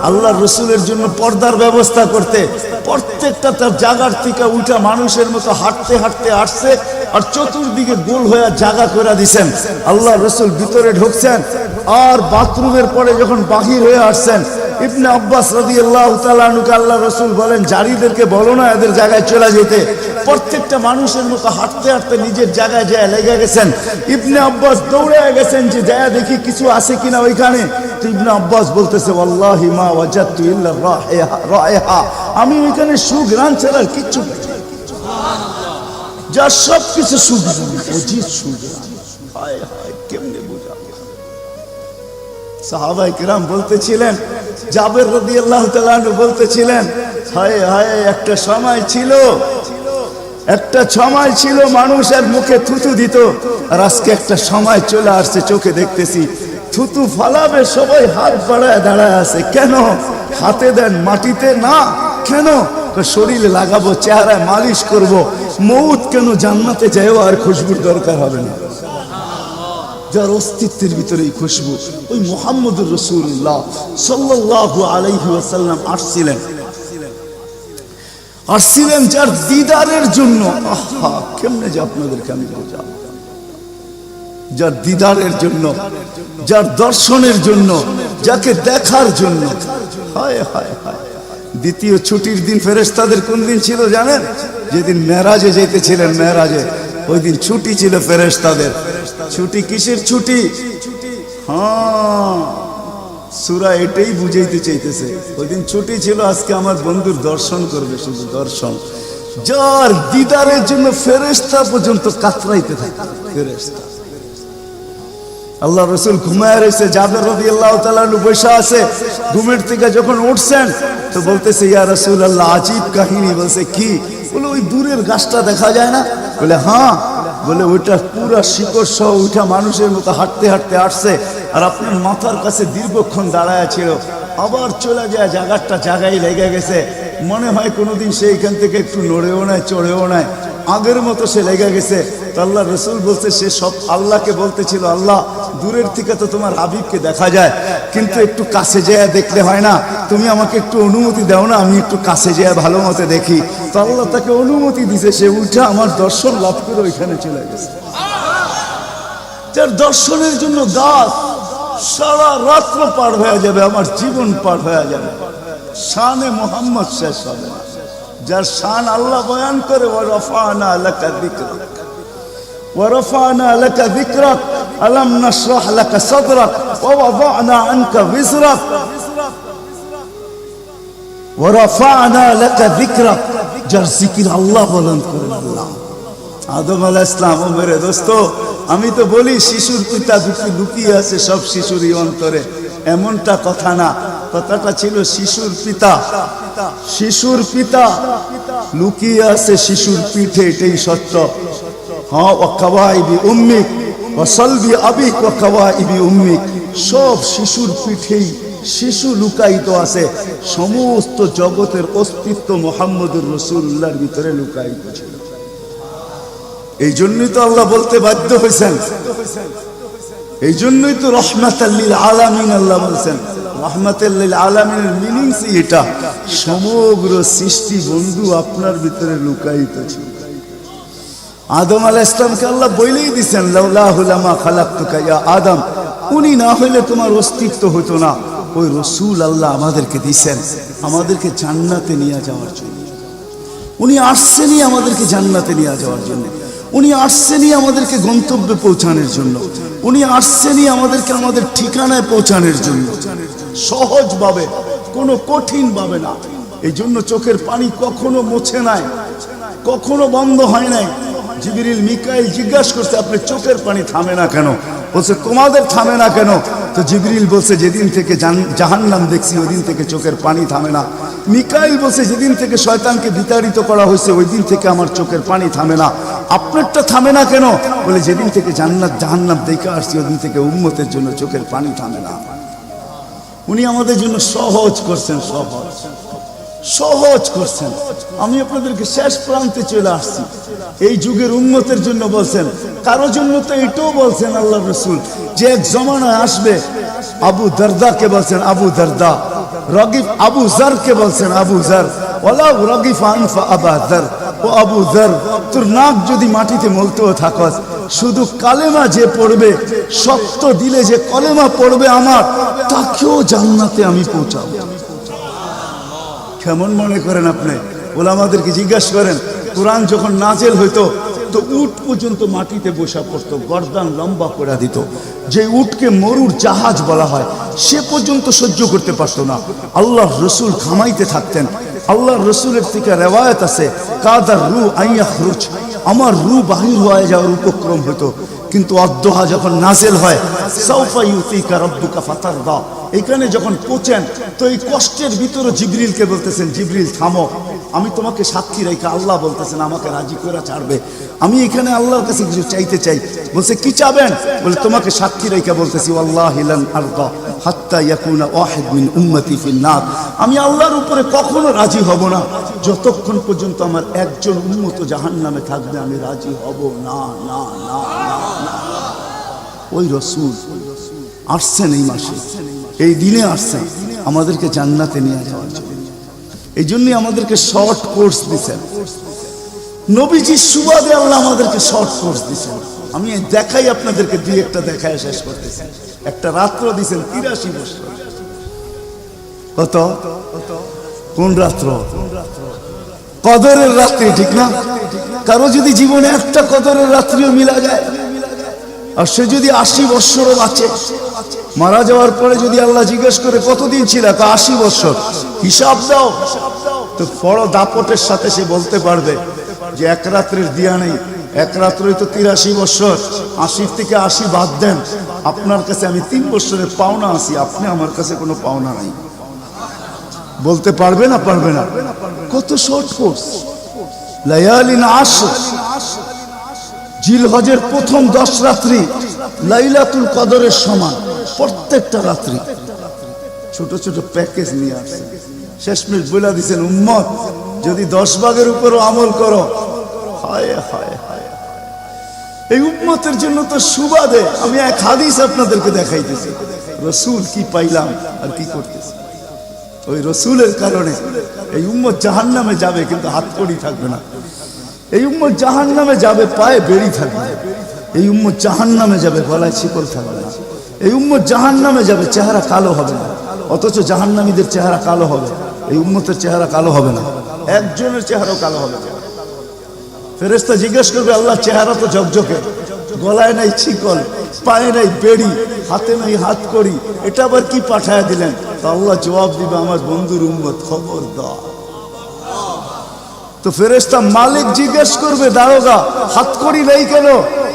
আল্লাহর রাসূলের জন্য পর্দার ব্যবস্থা করতে। প্রত্যেকটা তার জায়গার থেকে উঠা মানুষের মতো হাঁটতে হাঁটতে আসছে, আর চতুর্দিকে গোল হয়ে জায়গা করে দিছেন। আল্লাহর রাসূল ভিতরে ঢুকছেন, আর বাথরুমের পরে যখন বাহির হয়ে আসছেন, ইবনে আব্বাস রাদিয়াল্লাহু তাআলা আনহুকে আল্লাহর রাসূল বলেন জারিদেরকে বলো না এদের জায়গায় চলে যেতে। প্রত্যেকটা মানুষের মতো হাঁটতে হাঁটতে নিজের জায়গায় যায় লেগে গেছেন। ইবনে আব্বাস দৌড়ে গেছেন যে যায় দেখি কিছু আছে কিনা ওইখানে। তো ইবনে আব্বাস বলতেছে ওয়াল্লাহি মা ওয়াজাদতু ইল্লা রাইহা, আমি ওইখানে সুঘ্রাণ ছাড়া কিচ্ছু পাই না। যা সব কিছু সুঘ্রাণ, অজিত সুঘ্রাণ। হায় হায়, কেমনে বুঝাবো? সাহাবায়ে কেরাম বলতেছিলেন, জাবের রাদিয়াল্লাহু তাআলা আনহু বলতেছিলেন হায় হায়, একটা সময় ছিল মানুষের মুখে থুতু দিত, আর আজকে একটা সময় চলে আসছে চোখে দেখতেছি থুতু ফালাবে সবাই হাত বাড়ায় দাঁড়ায় আছে। কেন? হাতে দেন মাটিতে না, কেন? শরীরে লাগাবো, চেহারায় মালিশ করব। মউত কেন? জান্নাতে যাইও আর খুশবুর দরকার হবে না। যার অস্তিত্বের ভিতরে এই খুশবু, ওই মুহাম্মদুর রাসূলুল্লাহ সাল্লাল্লাহু আলাইহি ওয়াসাল্লাম আসছিলেন যার দিদারের জন্য। আহা, কেমনে যে আপনাদেরকে আমি বোঝাবো। যার দিদারের জন্য, যার দর্শনের জন্য, যাকে দেখার জন্য। হায় হায় হায়। দ্বিতীয় ছুটির দিন ফেরেশতাদের কোন দিন ছিল জানেন? যেদিন মেরাজে যেতেছিলেন, মেরাজে ওই দিন ছুটি ছিল ফেরেশতাদের। ছুটি কিসের ছুটি? হ্যাঁ, সূরা এটাই বুঝাইতে চাইতেছে। ওই দিন ছুটি ছিল, আজকে আমার বন্ধুর দর্শন করবে, শুধু দর্শন। যার দিদারের জন্য ফেরেশতা পর্যন্ত কাতরাইতে থাকে। ফেরেশতা, আল্লাহ রাসূল ঘুমায় রয়েছে, জাবের রাদিয়াল্লাহু তাআলা আনহু বসে আছে। ঘুমের থেকে যখন উঠছেন তো বলতেছে ইয়া রাসূলুল্লাহ, আজীব কাহিনী। বলছে কি? বলে ওই দূরের গাছটা দেখা যায় না? বলে হ্যাঁ। বলে ওইটা পুরা শিকড় সহ উঠা মানুষের মতো হাঁটতে হাঁটতে আসছে, আর আপনার মাথার কাছে দীর্ঘক্ষণ দাঁড়ায় ছিল, আবার চলে যায়, জায়গাটা জায়গায় লেগে গেছে। মনে হয় কোনোদিন সে এখান থেকে একটু নড়েও নাই, চড়েও নাই, আগের মতো সে লেগে গেছে। তো আল্লাহ রাসূল বলছে সে সব আল্লাহকে বলতেছিল, আল্লাহ দূরের থেকে তো তোমার হাবিবকে দেখা যায়, কিন্তু একটু কাছে যেয়ে দেখলে হয় না? তুমি আমাকে একটু অনুমতি দাও না, আমি একটু কাছে যেয়ে ভালো মতো দেখি। তো আল্লাহ তাকে অনুমতি দিছে, সে উঠে আমার দর্শন লাভ করে ওইখানে চলে গেছে। যার দর্শনের জন্য গাছ সারা রাত্র পার হয়ে যাবে, আমার জীবন পার হয়ে যাবে, শানে মুহাম্মদ শেষ হবে না। যার শান আল্লাহ বয়ান করে ওয়ারফানা লাকা যিকরাক, ওয়ারফানা লাকা যিকরাক, আলাম নাশরাহ লাকা সাদরাক, ওয়া ওয়াদানা আনকা বিজরাক, ওয়ারফানা লাকা যিকরাক। যার জিকির আল্লাহ বলেন করেন আল্লাহ। আদম আলাইহিস সালাম, ও মেরে দোস্ত, আমি তো বলি শিশুর পিতা লুকিয়ে আছে সব শিশুরই অন্তরে, এমনটা কথা না। কথাটা ছিল শিশুর পিতা, শিশুর পিতা লুকিয়ে আছে শিশুর পিঠে, এটাই সত্য। হ্যাঁ, ওয়া কাওয়াইবি উম্মিক ওয়া সালবি আবিক ওয়া কাওয়াইবি উম্মিক, সব শিশুর পিঠেই শিশু লুকায়িত আছে। সমস্ত জগতের অস্তিত্ব মুহাম্মদুর রাসূলুল্লাহর ভিতরে লুকায়িত ছিল। এই জন্যই তো আল্লাহ বলতে বাধ্য হয়েছেন, এই জন্যই তো রহমাতাল লিল আলামিন আল্লাহ বলছেন। রহমাতাল লিল আলামিনের মিনিংস এটা, সমগ্র সৃষ্টি বন্ধু আপনার ভিতরে লুকায়িত ছিল। আদম আলাইহিস সালামকে আল্লাহ বলেই দিয়েছেন লাউলাহু লামা খালাকতুকা ইয়া আদম, উনি না হইলে তোমার অস্তিত্ব হতো না। ওই রসুল আল্লাহ আমাদেরকে দিয়েছেন আমাদেরকে জান্নাতে নিয়ে যাওয়ার জন্য। উনি আসছেনই আমাদেরকে জান্নাতে নিয়ে যাওয়ার জন্য, উনি আসছেনই আমাদেরকে গন্তব্যে পৌঁছানোর জন্য, উনি আসছেনই আমাদেরকে আমাদের ঠিকানায় পৌঁছানোর জন্য, সহজভাবে, কোনো কঠিন ভাবে না। এই জন্য চোখের পানি কখনো মুছে নাই, কখনো বন্ধ হয় নাই। জিবরিল মিকাইল জিজ্ঞাসা করছে আপনি চোখের পানি থামে না কেন? বলছে তোমাদের থামে না কেন? তো জিবরিল বলছে যেদিন থেকে জাহান্নাম দেখছি ওই দিন থেকে চোখের পানি থামে না। মিকাইল বলছে যেদিন থেকে শয়তানকে বিতাড়িত করা হয়েছে ওই দিন থেকে আমার চোখের পানি থামে না। আপনারটা থামে না কেন? বলে যেদিন থেকে জান্নাত জাহান্নাম দেখে আসছি ওই দিন থেকে উম্মতের জন্য চোখের পানি থামে না। উনি আমাদের জন্য সহজ করছেন, সহজ সহজ করছেন। আমি আপনাদেরকে শেষ প্রান্তে চলে আসছি। এই যুগের উম্মতের জন্য বলছেন, কারো জন্য তো এটাও বলছেন আল্লাহ রসুল যে এক জমানা আসবে। আবু দারদাকে বলছেন আবু দারদা, রগিফ আবু জারকে বলছেন আবু জার, ওয়ালা রগিফ আনফা আবা জার, ও আবু জার তোর নাক যদি মাটিতে মলতেও থাকস, শুধু কালেমা যে পড়বে, শক্ত দিলে যে কলেমা পড়বে আমার, তাকেও জান্নাতে আমি পৌঁছাবো। কেমন মনে করেন আপনি? ওলামাদেরকে জিজ্ঞাসা করেন, কোরআন যখন নাজেল হইতো তো উট পর্যন্ত মাটিতে বসা পড়তো, গর্দান লম্বা করে দিত। যে উটকে মরুর জাহাজ বলা হয় সে পর্যন্ত সহ্য করতে পারতো না। আল্লাহর রসুল ঘামাইতে থাকতেন। আল্লাহর রসুলের থেকে রেওয়ায়ত আছে কাদার রু আইয়াখরুজ, আমার রু বাহির হয়ে যাওয়ার উপক্রম হতো। কিন্তু অদ্দোহা যখন নাজেল হয় সাউফা ইউতিকা রাব্বুকা ফাতারদা, এখানে যখন পৌঁছেন তো এই কষ্টের ভিতরে জিবরিলকে বলতেছেন জিবরিল থামো, আমি তোমাকে সাক্ষী রেখে, আল্লাহ বলতেছেন আমাকে রাজি করে ছাড়বে, আমি এখানে আল্লাহর কাছে কিছু চাইতে চাই। বলছে কি চাবেন? বলে তোমাকে সাক্ষী রেখে বলতেছি ওয়াল্লাহি লান আরদা হাত্তা ইয়াকুনা ওয়াহিদ মিন উম্মতি ফিন নার, আমি আল্লাহর উপরে কখনো রাজি হব না যতক্ষণ পর্যন্ত আমার একজন উম্মত জাহান্নামে থাকবে, আমি রাজি হব না। না না না, ওই রসুল আসছেন এই মাসে, এই দিনে আসছেন আমাদেরকে জান্নাতে নিয়ে যাওয়ার জন্য। এই জন্যই আমাদেরকে শর্ট কোর্স দিচ্ছেন নবীজির সুবাদে, আল্লাহ আমাদেরকে শর্ট কোর্স দিচ্ছেন। আমি দেখাই আপনাদেরকে দুই একটা দেখায় শেষ করতেছি। একটা রাত্র দিচ্ছেন 83 বছর। কত? কোন রাত্র? কদরের রাত্রি, ঠিক না? কারো যদি জীবনে একটা কদরের রাত্রিও মিলা যায়, আর সে যদি 80 বছরও বাঁচে, মারা যাওয়ার পরে যদি আল্লাহ জিজ্ঞেস করে কতদিন ছিল, 80 বছর, হিসাব দাও, তো বড় দাপটের সাথে সে বলতে পারবে যে এক রাত্রের দিয়া নেই, এক রাত্রই তো 83 বছর, 80 থেকে 80 বাদ দেন, আপনার কাছে আমি 3 বছরের পাওনা আছি, আপনি আমার কাছে কোনো পাওনা নাই। বলতে পারবে না? পারবে না। কত শর্ট কোর্স। লায়ালিন আশর, জিলহজের প্রথম 10 রাত্রি লাইলাতুল কদরের সমান, প্রত্যেকটা রাত্রি। ছোট ছোট প্যাকেজ নিয়ে আসছে। শেষমেশ বলে দিচ্ছেন উম্মত যদি 10 ভাগের উপরও আমল করো, হায় হায় হায়, এই উম্মতের জন্য তো সুবাদে আমি এক হাদিস আপনাদেরকে দেখাইতেছি। রসুল কি পাইলাম আর কি করতেছি। ওই রসুলের কারণে এই উম্মত জাহান্নামে যাবে কিন্তু হাত কড়ি থাকবে না। এই উম্মত জাহান্নামে যাবে পায়ে বেড়ি থাকবে। এই উম্মত জাহান্নামে যাবে গলায় শিকল থাকবে না। এই উম্মত জাহান্নামে যাবে চেহারা কালো হবে না। অথচ জাহান্নামীদের চেহারা কালো হবে, এই উম্মতের চেহারা কালো হবে না। একজনের চেহারাও কালো হবে না। ফেরেশতা জিজ্ঞেস করবে আল্লাহ চেহারা তো ঝকঝকে, গলায় নাই শিকল, পায়ে নাই বেড়ি, হাতে নাই হাত কড়ি, এটা আবার কি পাঠায় দিলেন? তো আল্লাহ জবাব দিবে আমার বন্ধুর উম্মত খবরদার। তো ফেরেশতা মালিক জিজ্ঞেস করবে দারোগা হাত কড়ি নেই কেন?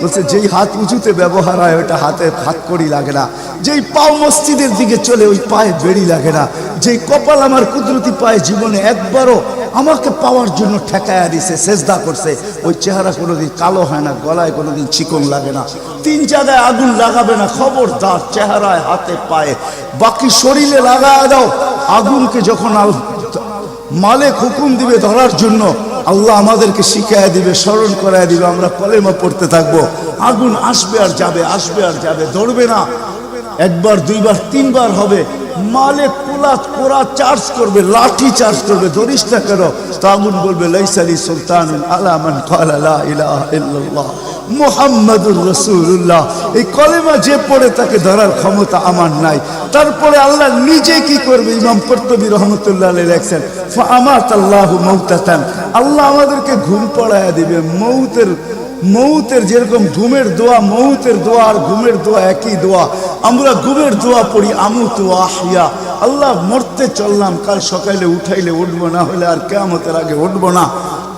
বলছে যেই হাত উঁচুতে ব্যবহার হয় ওইটা হাতে হাত কড়ি লাগে না। যেই পাও মসজিদের দিকে চলে ওই পায়ে বেড়ি লাগে না। যেই কপাল আমার কুদরতি পায়ে জীবনে একবারও আমাকে পাওয়ার জন্য ঠেকায়া দিছে, সেজদা করছে, ওই চেহারা কোনোদিন কালো হয় না, গলায় কোনোদিন চিকন লাগে না, 3 জায়গায় আগুন লাগাবে না। খবরদার চেহারায় হাতে পায়ে, বাকি শরীরে লাগায় দাও। আগুনকে যখন মালিক হুকুম দিবে ধরার জন্য, আল্লাহ আমাদেরকে শিখায় দিবে, স্মরণ করায় দিবে, আমরা কলেমা পড়তে থাকবো। আগুন আসবে আর যাবে, আসবে আর যাবে, ধরবে না। 1 বার 2 বার 3 বার হবে, মালে কোরা চার্জ করবে, লাঠি চার্জ করবে, ধরিস না কেন? তো আগুন বলবে লাইসালি সুলতানুন আলা মান ক্বালা লা ইলাহা ইল্লাল্লাহ মুহাম্মাদুর রাসূলুল্লাহ। এই কলেমা যে পড়ে তাকে ধরার ক্ষমতা আমার নাই। তারপরে আল্লাহ নিজে কি করবে? ইমাম কুরতুবী রহমাতুল্লাহ আলাইহি লেখেন ফাআমাতাল্লাহু মাউতাতান, আল্লাহ আমাদেরকে ঘুম পড়ায়া দিবে। মৌতের যেরকম ঘুমের দোয়া, মৌতের দোয়া আর ঘুমের দোয়া একই দোয়া। আমরা ঘুমের দোয়া পড়ি আমুতু আহিয়া, আল্লাহ মরতে চললাম, কাল সকালে উঠাইলে উঠবো, না হলে আর কিয়ামতের আগে উঠবো না।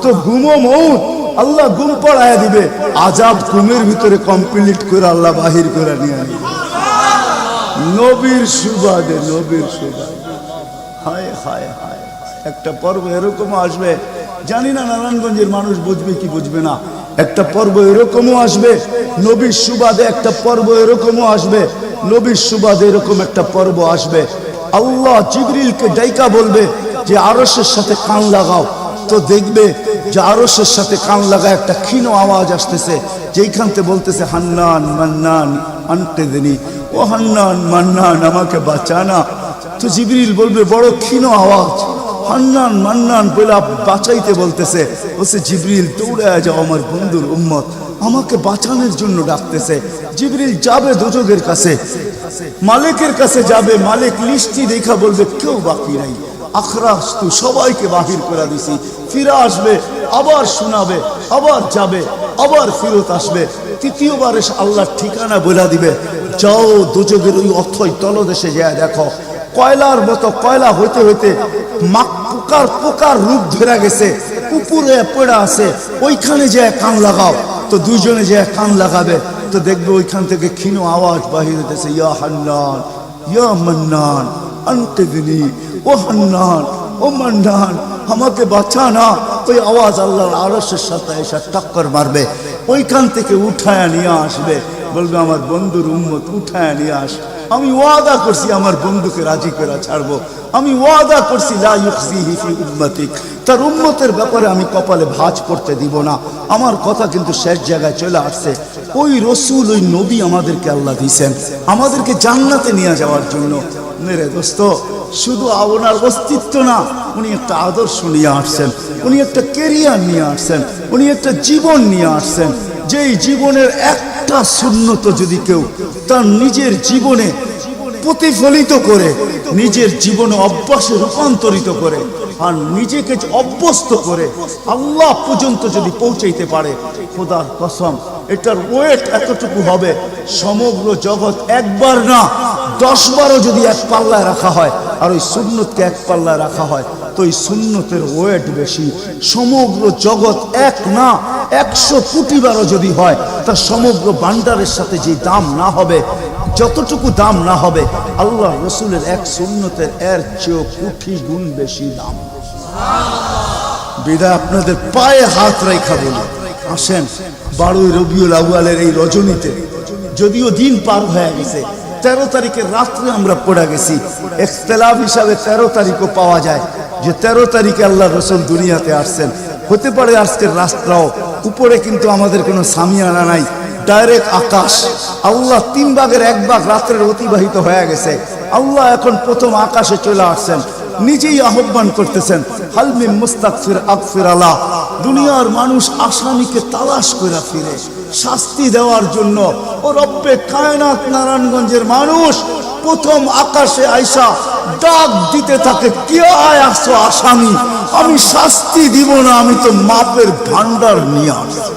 তো ঘুমো মৌত, আল্লাহ ঘুম পড়ায়া দিবে। আজাব ঘুমের ভিতরে কমপ্লিট করে আল্লাহ বাহির করে নিয়ে আনবে নবীর সুবাদে, নবীর সুবাদে। হায় হায় হায়, একটা পর্ব এরকমও আসবে, জানি না নারায়ণগঞ্জের মানুষ বুঝবে কি বুঝবে না। একটা পর্ব এরকমও আসবে নবীর সুবাদে, একটা পর্ব এরকমও আসবে নবীর সুবাদে, এরকম একটা পর্ব আসবে। আল্লাহ জিবরিলকে ডাইকা বলবে যে আরশের সাথে কান লাগাও। তো দেখবে যে আরশের সাথে কান লাগা একটা ক্ষীণ আওয়াজ আসতেছে, যেইখান থেকে বলতেছে হান্নান মান্নান আনতেদিনী, ও হান্নান মান্নান আমাকে বাঁচানা। তো জিবরিল বলবে বড় ক্ষীণ আওয়াজ, হান্নান মান্নান বলে বাঁচাইতে বলতেছে। বলছে জিবরিল দৌড়ায় যাও, আমার বন্ধুর উম্মত আমাকে বাঁচানোর জন্য ডাকতেছে। জিবরিল যাবে দোজখের কাছে, মালিকের কাছে যাবে। মালিক লিস্টি দেখা বলবে কেউ বাকি নাই, আখরাস তু সবাইকে বাহির করে দিছি। ফিরে আসবে, আবার শোনাবে, আবার যাবে, আবার ফিরত আসবে। তৃতীয়বার এসে আল্লাহর ঠিকানা বলে দিবে, যাও দোজখের ওই অথই তলদেশে যায় দেখো, কয়লার মতো কয়লা হইতে হইতে পোকার রূপ ধরে গেছে, উপরে পড়ে আছে, ওইখানে যে কান লাগাও। তো দুইজনে যে কান লাগাবে, তো দেখবে ওইখান থেকে ক্ষীণ আওয়াজ বাহির হইতেছে, ইয়া হান্নান ইয়া মান্নান আনতেদিনী, ও হান্নান ও মান্নান আমাকে বাঁচানা। ওই আওয়াজ আল্লাহর আরশের সাথে এসে টক্কর মারবে, ওইখান থেকে উঠায় নিয়ে আসবে। বলবে আমার বন্ধুর উম্মত উঠায় নিয়ে আস, আমি ওয়াদা করছি আমার বন্ধুকে রাজি করে ছাড়বো, আমি ওয়াদা করছি লা ইউখজিহি ফি উম্মতিক, তার উম্মতের ব্যাপারে আমি কপালে ভাঁজ করতে দিব না। আমার কথা কিন্তু শেষ জায়গায় চলে আসছে। ওই রসুল, ওই নবী আমাদেরকে আল্লাহ দিয়েছেন আমাদেরকে জান্নাতে নিয়ে যাওয়ার জন্য। মেরে দোস্ত, শুধু ওনার অস্তিত্ব না, উনি একটা আদর্শ নিয়ে আসছেন, উনি একটা কেরিয়ার নিয়ে আসছেন, উনি একটা জীবন নিয়ে আসছেন। যেই জীবনের একটা সুন্নত যদি কেউ তার নিজের জীবনে প্রতিফলিত করে, নিজের জীবনে অভ্যাসে রূপান্তরিত করে, আর নিজেকে অভ্যস্ত করে আল্লাহ পর্যন্ত যদি পৌঁছাইতে পারে, খোদার কসম এটার ওয়েট এতটুকু হবে, সমগ্র জগৎ একবার না 10 বারও যদি এক পাল্লায় রাখা হয়, আর ওই সুন্নতকে এক পাল্লায় রাখা হয়, তো ওই সুন্নতের ওয়েট বেশি। সমগ্র জগৎ এক না 100 কোটি বারও যদি হয়, তার সমগ্র ভান্ডারের সাথে যে দাম না হবে, যতটুকু দাম না হবে, আল্লাহ রসুলের এক সুন্নতের এর চেয়েও কোটি গুণ বেশি দাম। বিদায় আপনাদের পায়ে হাত রেখা বলি, আসেন 12 রবিউল আউয়ালের এই রজনীতে, যদিও দিন পার হয়ে গেছে, 13 তারিখের রাত্রে আমরা পড়ে গেছি। ইখতিলাফ হিসাবে 13 তারিখও পাওয়া যায় যে 13 তারিখে আল্লাহ রসুল দুনিয়াতে আসছেন। হতে পারে আজকের রাস্তাও উপরে, কিন্তু আমাদের কোনো সামিয়ানা নাই, ডাইরেক্ট আকাশ। আল্লাহ 3 ভাগের 1 ভাগ রাত্রের অতিবাহিত হয়ে গেছে, আল্লাহ এখন প্রথম আকাশে চলে আসছেন, নিজেই আহ্বান করতেছেন, হাল মিন মুস্তাগফির আগফির আলা। দুনিয়ার মানুষ আসামিকে তালাশ করে ফিরে শাস্তি দেওয়ার জন্য, ও রব্বে কায়নাত নারায়ণগঞ্জের মানুষ প্রথম আকাশে আইসা ডাক দিতে থাকে, কে আয় আসছো আসামি, আমি শাস্তি দিব না, আমি তো মাপের ভান্ডার নিয়ে আসছি,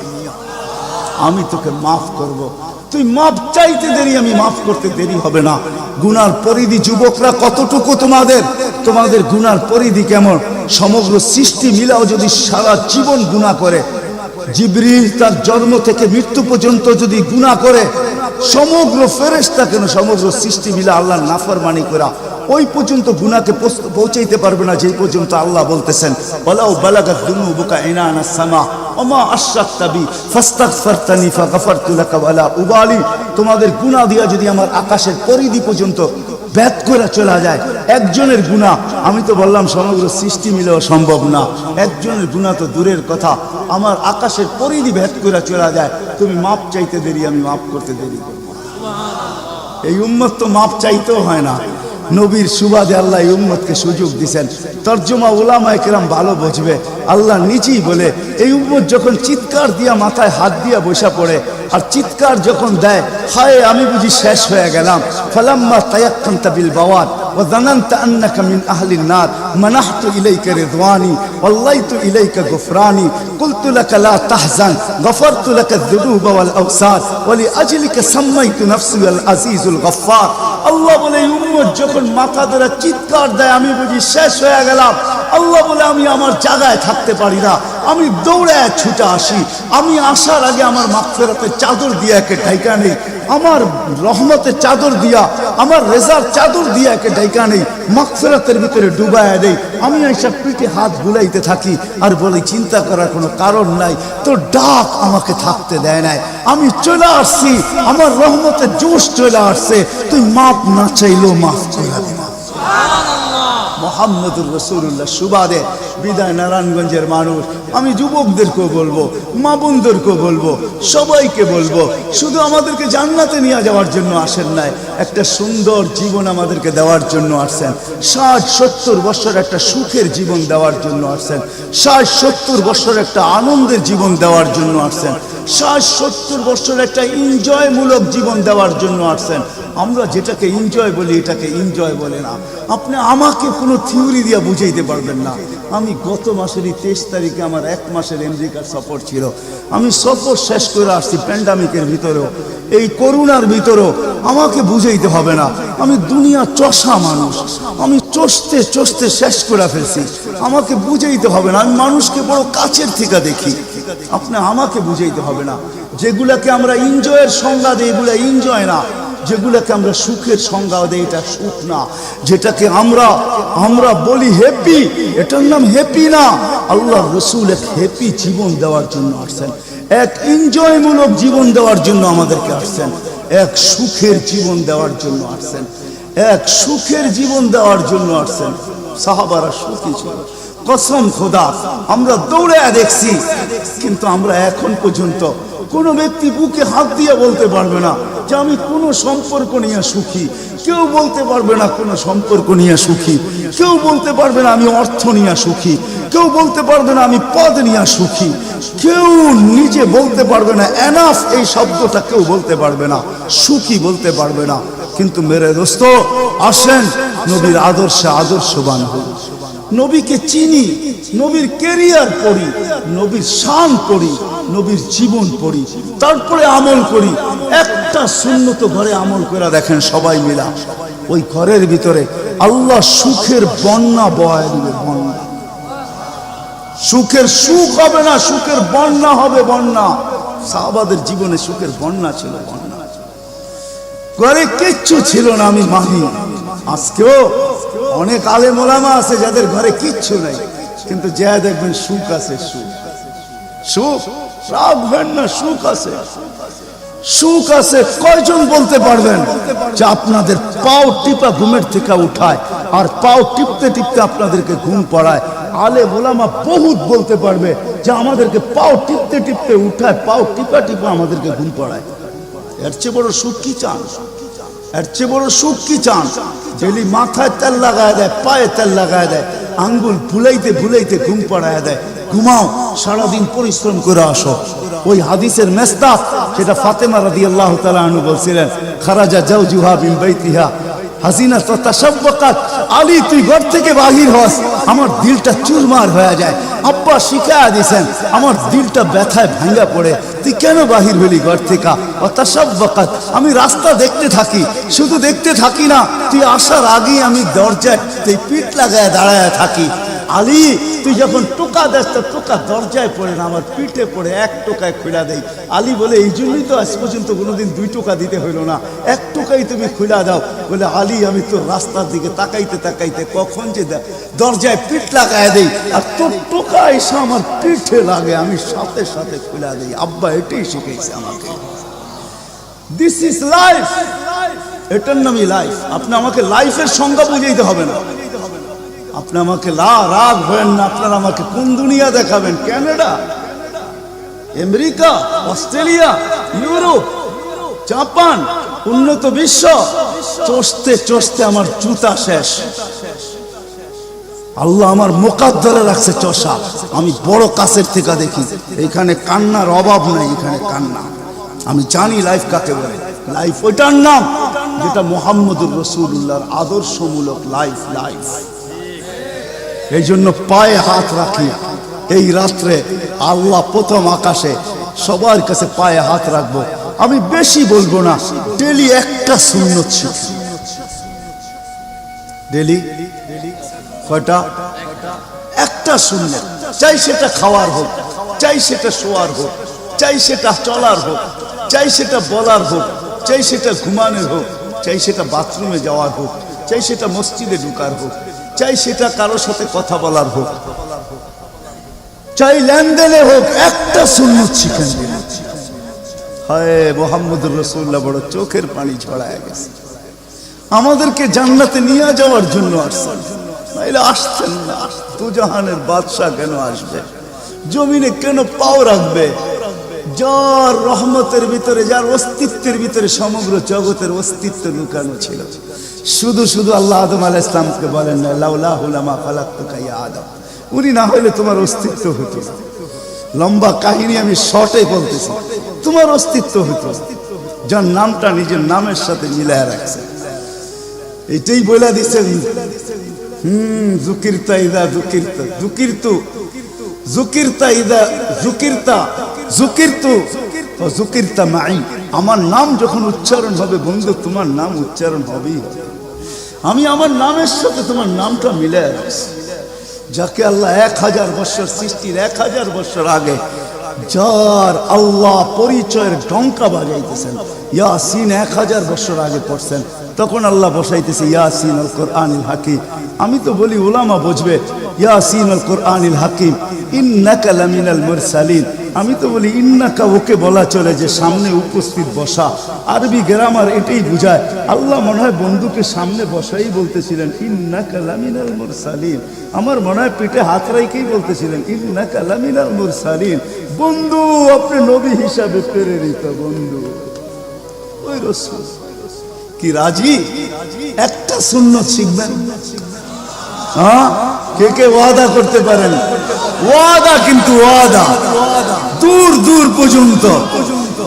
আমি তোকে মাফ করব। তুই মাপ চাইতে দেরি, আমি মাফ করতে দেরি হবে না। গুনার পরিধি যুবকরা কতটুকু, তোমাদের গুনার পরিধি কেমন? সমগ্র সৃষ্টি মিলাও যদি সারা জীবন গুনাহ করে, জিবরিল তার জন্ম থেকে মৃত্যু পর্যন্ত যদি গুনাহ করে, সমগ্র ফেরেশতা কেন, সমগ্র সৃষ্টি মিলা আল্লাহর নাফরমানি করা ওই পর্যন্ত গুনাহকে পৌঁছাইতে পারবে না, যেই পর্যন্ত আল্লাহ বলতেছেন ওয়ালাউ বালাগাত দুনুবুকা ইনানা সামা ওমা আশরাকতা বি ফাস্তাগফারতানি ফাগফারতু লাকা ওয়ালা উবালি। তোমাদের গুনাহ দিয়া যদি আমার আকাশের পরিধি পর্যন্ত ভেদ করে চলা যায়, একজনের গুনাহ, আমি তো বললাম সমগ্র সৃষ্টি মিলেও সম্ভব না, একজনের গুনাহ তো দূরের কথা, আমার আকাশের পরিধি ভেদ করে চলা যায়। তুমি মাপ চাইতে দেরি, আমি মাফ করতে দেরি করব। এই উম্মত তো মাপ চাইতেও হয় না, নবীর সুবাদে আল্লাহ এই উম্মতকে সুযোগ দিয়েছেন। তর্জমা উলামায়ে কেরাম ভালো বুঝবে। আল্লাহ নিজেই বলে এই উম্মত যখন চিৎকার দিয়া মাথায় হাত দিয়া বসা পড়ে আর চিৎকার যখন দেয়, হায় আমি বুঝি শেষ হয়ে গেলাম, ফালাম্মা তায়াক্কানতা বিল বাওয়াত ওয়া যানানতা আন্নাকা মিন আহলিন নার মানাহতু ইলাইকা রিদওয়ানি ওয়াল্লাইতু ইলাইকা গুফরানি কুলতু লাকা লা তাহজান গফারতু লাকা যুনুবা ওয়াল আওসার ওয়া লিআজলিকা সাম্মাইতু নাফসি আল আজিজুল গফফার। আল্লাহ বলে এই উম্মত যখন মাথা ধরে চিৎকার দেয় আমি বুঝি শেষ হয়ে গেলাম, আল্লাহ বলে আমি আমার জায়গায় থাকতে পারি না, আমি দৌড়ায় ছুটে আসি। আমি আসার আগে আমার মাগফিরাতের চাদর দিয়া একে ঢাইকা নেই, আমার রহমতের চাদর দিয়া, আমার রেজার চাদর দিয়া একে ঢাইকা নেই, মাগফিরাতের ভিতরে ডুবায়া দেই। আমি এইসব পিঠে হাত বুলাইতে থাকি আর বলি চিন্তা করার কোনো কারণ নাই, তোর ডাক আমাকে থাকতে দেয় নাই, আমি চলে আসছি, আমার রহমতের জোশ চলে আসছে, তুই মাপ না চাইলেও মাফ করে দিবা। মোহাম্মদুর রাসূলুল্লাহ সুবাদে বিদায় নারায়ণগঞ্জের মানুষ, আমি যুবকদেরকেও বলবো, মা বোনদেরকেও বলবো, সবাইকে বলবো, শুধু আমাদেরকে জান্নাতে নিয়ে যাওয়ার জন্য আসেন নাই, একটা সুন্দর জীবন আমাদেরকে দেওয়ার জন্য আসছেন। 60-70 বছর একটা সুখের জীবন দেওয়ার জন্য আসছেন, 60-70 বছর একটা আনন্দের জীবন দেওয়ার জন্য আসছেন, 60-70 বছর একটা এনজয়মূলক জীবন দেওয়ার জন্য আসছেন। আমরা যেটাকে এনজয় বলি এটাকে এনজয় বলে না। আপনি আমাকে কোনো থিওরি দিয়ে বুঝাইতে পারবেন না। আমি গত মাসেরই 23 তারিখে আমার 1 মাসের আমেরিকার সফর ছিল, আমি সফর শেষ করে আসছি প্যান্ডামিকের ভিতরেও, এই করোনার ভিতরেও। আমাকে বুঝাইতে হবে না, আমি দুনিয়া চষা মানুষ, আমি চষতে চষতে শেষ করে ফেলছি, আমাকে বুঝাইতে হবে না, আমি মানুষকে বড় কাছের থেকে দেখি। আপনি আমাকে বুঝাইতে হবে না। যেগুলাকে আমরা এনজয়ের সংজ্ঞা দিই এগুলা এনজয় না, যেগুলাকে আমরা সুখের সংজ্ঞা দেই এটা সুখ না, যেটাকে আমরা বলি হ্যাপি এটার নাম হ্যাপি না। আল্লাহ রাসূল এক হ্যাপি জীবন দেওয়ার জন্য আসছেন, এক এনজয়মূলক জীবন দেওয়ার জন্য আমাদেরকে আসছেন, এক সুখের জীবন দেওয়ার জন্য আসছেন, এক সুখের জীবন দেওয়ার জন্য আসছেন। সাহাবারা সুখী ছিল, কসম খোদা আমরা দৌড়ে দেখছি, কিন্তু আমরা এখন পর্যন্ত কোনো ব্যক্তি বুকে হাত দিয়ে বলতে পারবে না যে আমি কোনো সম্পর্ক নিয়ে সুখী, কেউ বলতে পারবে না কোনো সম্পর্ক নিয়ে সুখী, কেউ বলতে পারবে না আমি অর্থ নিয়ে সুখী, কেউ বলতে পারবে না আমি পদ নিয়ে সুখী, কেউ নিজে বলতে পারবে না এনাফ এই শব্দটা কেউ বলতে পারবে না, সুখী বলতে পারবে না। কিন্তু মেরে দোস্ত আসেন নবীর আদর্শে আদর্শবান হই, নবীকে চিনি, নবীর ক্যারিয়ার পড়ি, নবীর শান পড়ি, নবীর জীবন পড়ি, তারপরে আমল করি। একটা সুন্নত ঘরে আমল করে দেখেন সবাই মিলা, ওই ঘরের ভিতরে আল্লাহ সুখের বন্যা বয় দিবে, বন্যা। সুখের সুখ হবে না, সুখের বন্যা হবে, বন্যা। সাহাবাদের জীবনে সুখের বন্যা ছিল, বন্যা। ঘরে কিচ্ছু ছিল না আমি মানি, আজকেও অনেক আলেম ওলামা আছে যাদের ঘরে কিচ্ছু নাই, কিন্তু যা দেখবেন সুখ আছে, সুখ সুখ রাখবেন না, সুখ আছে, সুখ আছে। কয়জন বলতে পারবেন যে আপনাদের পাও টিপা ঘুমের থেকে উঠায় আর পাও টিপতে টিপতে আপনাদেরকে ঘুম পড়ায়? আলেম ওলামা বহুত বলতে পারবে যে আমাদেরকে পাও টিপতে টিপতে উঠায়, পাও টিপা টিপা আমাদেরকে ঘুম পড়ায়। এর চেয়ে বড় সুখ কি চান? এর চেয়ে বড় সুখ কি চান? যেলি মাথায় তেল লাগায় দেয়, পায়ে তেল লাগায় দেয়, আঙ্গুল ভুলাইতে ভুলাইতে ঘুম পড়ায় দেয়। ঘুমাও, সারাদিন পরিশ্রম করে আসো। ওই হাদিসের মেস্তাক সেটা ফাতেমা রাদিয়াল্লাহু তাআলা আনহা বলছিলেন, খারাজা জাওজুহা মিন বাইতিহা হাসিনা তো তাসাব্বাকাত। আলী তুই ঘর থেকে বাহির হস, আমার দিলটা চুরমার হয়ে যায়। আব্বা শিখায়া দিয়েছেন, আমার দিলটা ব্যথায় ভাঙ্গা পড়ে, তুই কেন বাহির হলি ঘর থেকে? ও তাসাব্বাকাত, আমি রাস্তা দেখতে থাকি, শুধু দেখতে থাকি না, তুই আসার আগেই আমি দরজায় তুই পিঠ লাগায় দাঁড়ায় থাকি। আলী তুই যখন টোকা দেস তো টোকা দরজায় পড়ে না, আমার পিঠে পড়ে, 1 টোকায় খুলা দেই। আলী বলে এই জন্যই তো আজ পর্যন্ত কোনোদিন 2 টোকা দিতে হইল না, 1 টোকাই তুমি খুলা দাও। বলে আলী আমি তোর রাস্তার দিকে তাকাইতে তাকাইতে কখন যে দরজায় পিঠ লাগায় দেই আর তোর টোকা এসে আমার পিঠে লাগে, আমি সাথে সাথে খুলা দেই। আব্বা এটাই শিখেছে আমাকে। দিস ইজ লাইফ, এটার নামই লাইফ। আপনি আমাকে লাইফের সংজ্ঞা বুঝাইতে হবে না, আপনি আমাকে রাগ হবেন না। আপনারা আমাকে কোন দুনিয়া দেখাবেন? Canada, America, Australia, Europe, Japan, উন্নত বিশ্ব, চষতে চষতে আমার জুতা শেষ। আল্লাহ আমার মোকাদ্দরে রাখছে চষা। আমি বড় কাছের থেকে দেখি, এখানে কান্নার অভাব নাই, এখানে কান্না। আমি জানি লাইফ কাকে বলে। লাইফ ওইটার নাম যেটা মুহাম্মদুর রাসূলুল্লাহর আদর্শমূলক লাইফ। লাইফ এই জন্য পায়ে হাত রাখি এই রাত্রে। আল্লাহ প্রথম আকাশে, সবার কাছে পায়ে হাত রাখবো। আমি বেশি বলবো না, ডেলি একটা সুন্নত শিখি। ডেলি কয়টা? একটা সুন্নত। চাই সেটা খাওয়ার হোক, চাই সেটা শোয়ার হোক, চাই সেটা চলার হোক, চাই সেটা বলার হোক, চাই সেটা ঘুমানোর হোক, চাই সেটা বাথরুমে যাওয়ার হোক, চাই সেটা মসজিদে ঢুকার হোক, চাই সেটা কারোর সাথে কথা বলার হোক, চাই লেনদেনে হোক, একটা সুন্নত শিখেন। হায় মুহাম্মদুর রাসূলুল্লাহ বড় চোখের পানি ছড়ায় গেছে। আমাদেরকে জান্নাতে নিয়ে যাওয়ার জন্য আসছেন, নাইলে আসছেন না। দুজাহানের বাদশা কেন আসবে? জমিনে কেন পাও রাখবে? যার রহমতের ভিতরে, যার অস্তিত্বের ভিতরে সমগ্র জগতের অস্তিত্ব লুকানো ছিল। শুধু শুধু আল্লাহ আদম আলাইহিস সালামকে বলেন না, লাউলাহু লামা খালাকতুকা ইয়া আদম। উনি না হলে তোমার অস্তিত্ব হতো না। লম্বা কাহিনী আমি শর্টে বলতেছি। তোমার অস্তিত্ব হতো, যার নামটা নিজের নামের সাথে মিলায় রাখছে। এটাই বলে দিচ্ছেন, যুকিরতা ইদা যুকিরতা, যুকিরতু যুকিরতা ইদা যুকিরতা, যুকিরতু ও যুকিরতা মাই। আমার নাম যখন উচ্চারণ হবে বন্ধু, তোমার নাম উচ্চারণ হবেই হবে। আমি আমার নামের সাথে তোমার নামটা মিলায় রাখছি। যাকে আল্লাহ 1000 বছর সৃষ্টির 1000 বছর আগে, যার আল্লাহ পরিচয়ের ডঙ্কা বাজাইতেছেন, ইয়াসিন 1000 বছর আগে পড়ছেন, তখন আল্লাহ বসাইতেছে ইয়াসিন আল কোরআনিল হাকিম। আমি তো বলি উলামা বুঝবে, ইয়াসিন আল কোরআনিল হাকিম ইন্নাকা লামিনাল মুরসালিন। আমি তো বলি ইন্নাকা ওকে বলা চলে যে সামনে উপস্থিত বসা। আরবি গ্রামার এটাই বুঝায়। আল্লাহ মনে হয় বন্ধুকে সামনে বসাই বলতেছিলেন ইন্নাকা লামিনাল মুরসালিন। আমার মনে হয় পিঠে হাত রাইকেই বলতেছিলেন ইন্নাকা লামিনাল মুরসালিন। বন্ধু, আপনি নবী হিসাবে প্রেরিত বন্ধু। ওই রাসূল কি রাজি? একটা সুন্নত শিখবেন। হ্যাঁ, কে কে ওয়াদা করতে পারেন? ওয়াদা, কিন্তু ওয়াদা দূর দূর পর্যন্ত।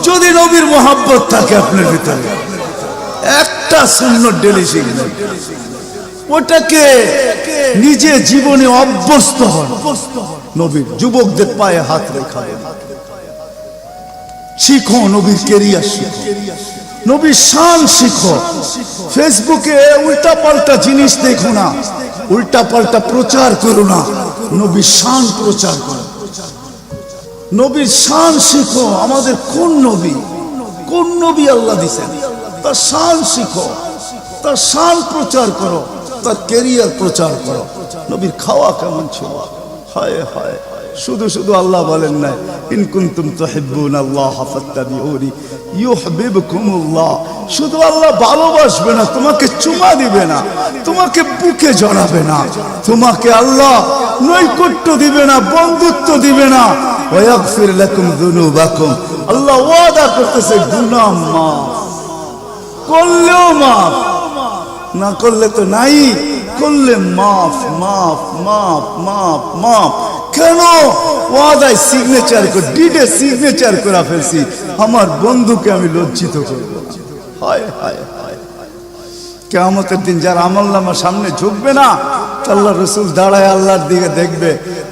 যদি নবীর মোহাব্বত থাকে আপনার ভিতরে, একটা সুন্নত ডেলি শিখবেন। ওটাকে নিজে জীবনে অভ্যস্ত হন। নবীর যুবকদের পায়ে হাত রেখা শিখো, নবীর কেরিয়ার শিখো, নবীর শান শিখো। ফেসবুকে উল্টা পাল্টা জিনিস দেখো না, উল্টা পাল্টা প্রচার করো না, নবীর শান প্রচার করো। নবীর শান শিখো। আমাদের কোন নবী, কোন নবী আল্লাহ দিয়েছেন, তার শান শিখো, তার শান প্রচার করো, তার কেরিয়ার প্রচার করো। নবীর খাওয়া কেমন ছিল? হায় হায়, শুধু শুধু আল্লাহ বলেন নাই ইন কুনতুম তুহিব্বুনাল্লাহ ফাত্তাবিউনি ইউহিব্বুকুমুল্লাহ। শুধু আল্লাহ ভালোবাসবে না, তোমাকে চুমা দিবে না, তোমাকে বুকে জড়াবে না, তোমাকে আল্লাহ নৈকট্য দিবে না, বন্ধুত্ব দিবে না। ওয়াগফির লাকুম যুনুবাকুম। আল্লাহ ওয়াদা করতেছে গুনাহ মাফ করলেও মাফ, না করলে তো নাই, করলে মাফ মাফ মাফ মাফ মাফ। কেন? ওয়াদায় সিগনেচার করে, ডিডে সিগনেচার করে ফেলছি, আমার বন্ধুকে আমি লজ্জিত করব না। হায় হায় হায়, কিয়ামতের দিন যার আমলনামা সামনে ঝুঁকবে না, আল্লাহ রাসূল দাঁড়ায় আল্লাহর দিকে দেখবে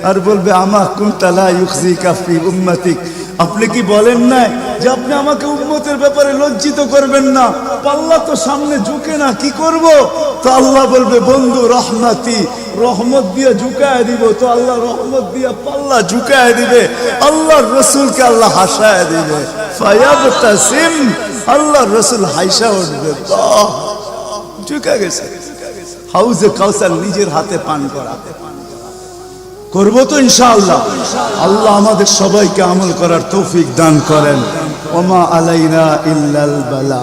আর বলবে আমা কুনতা লা ইউখজিকা ফি উম্মতিক। আপনি কি বলেন না যে আপনি আমাকে উম্মতের ব্যাপারে লজ্জিত করবেন না? পাল্লা তো সামনে ঝুঁকে না, কি করব? তো আল্লাহ বলবে বন্ধু রহমতি, রহমত দিয়ে ঝুঁকায় দিব। তো আল্লাহ রহমত দিয়ে পাল্লা ঝুঁকায় দিবে, আল্লাহর রাসূলকে আল্লাহ হাসায় দিবে। ফায়াবতাসিম, আল্লাহর রাসূল হাসা উঠবে, বাহ ঝুঁকা গেছে। হাউজে কাউসার নিজের হাতে পান করা করবো তো ইনশাআল্লাহ। আল্লাহ আমাদের সবাইকে আমল করার তৌফিক দান করেন। ওমা আলাইনা ইল্লাল বালা।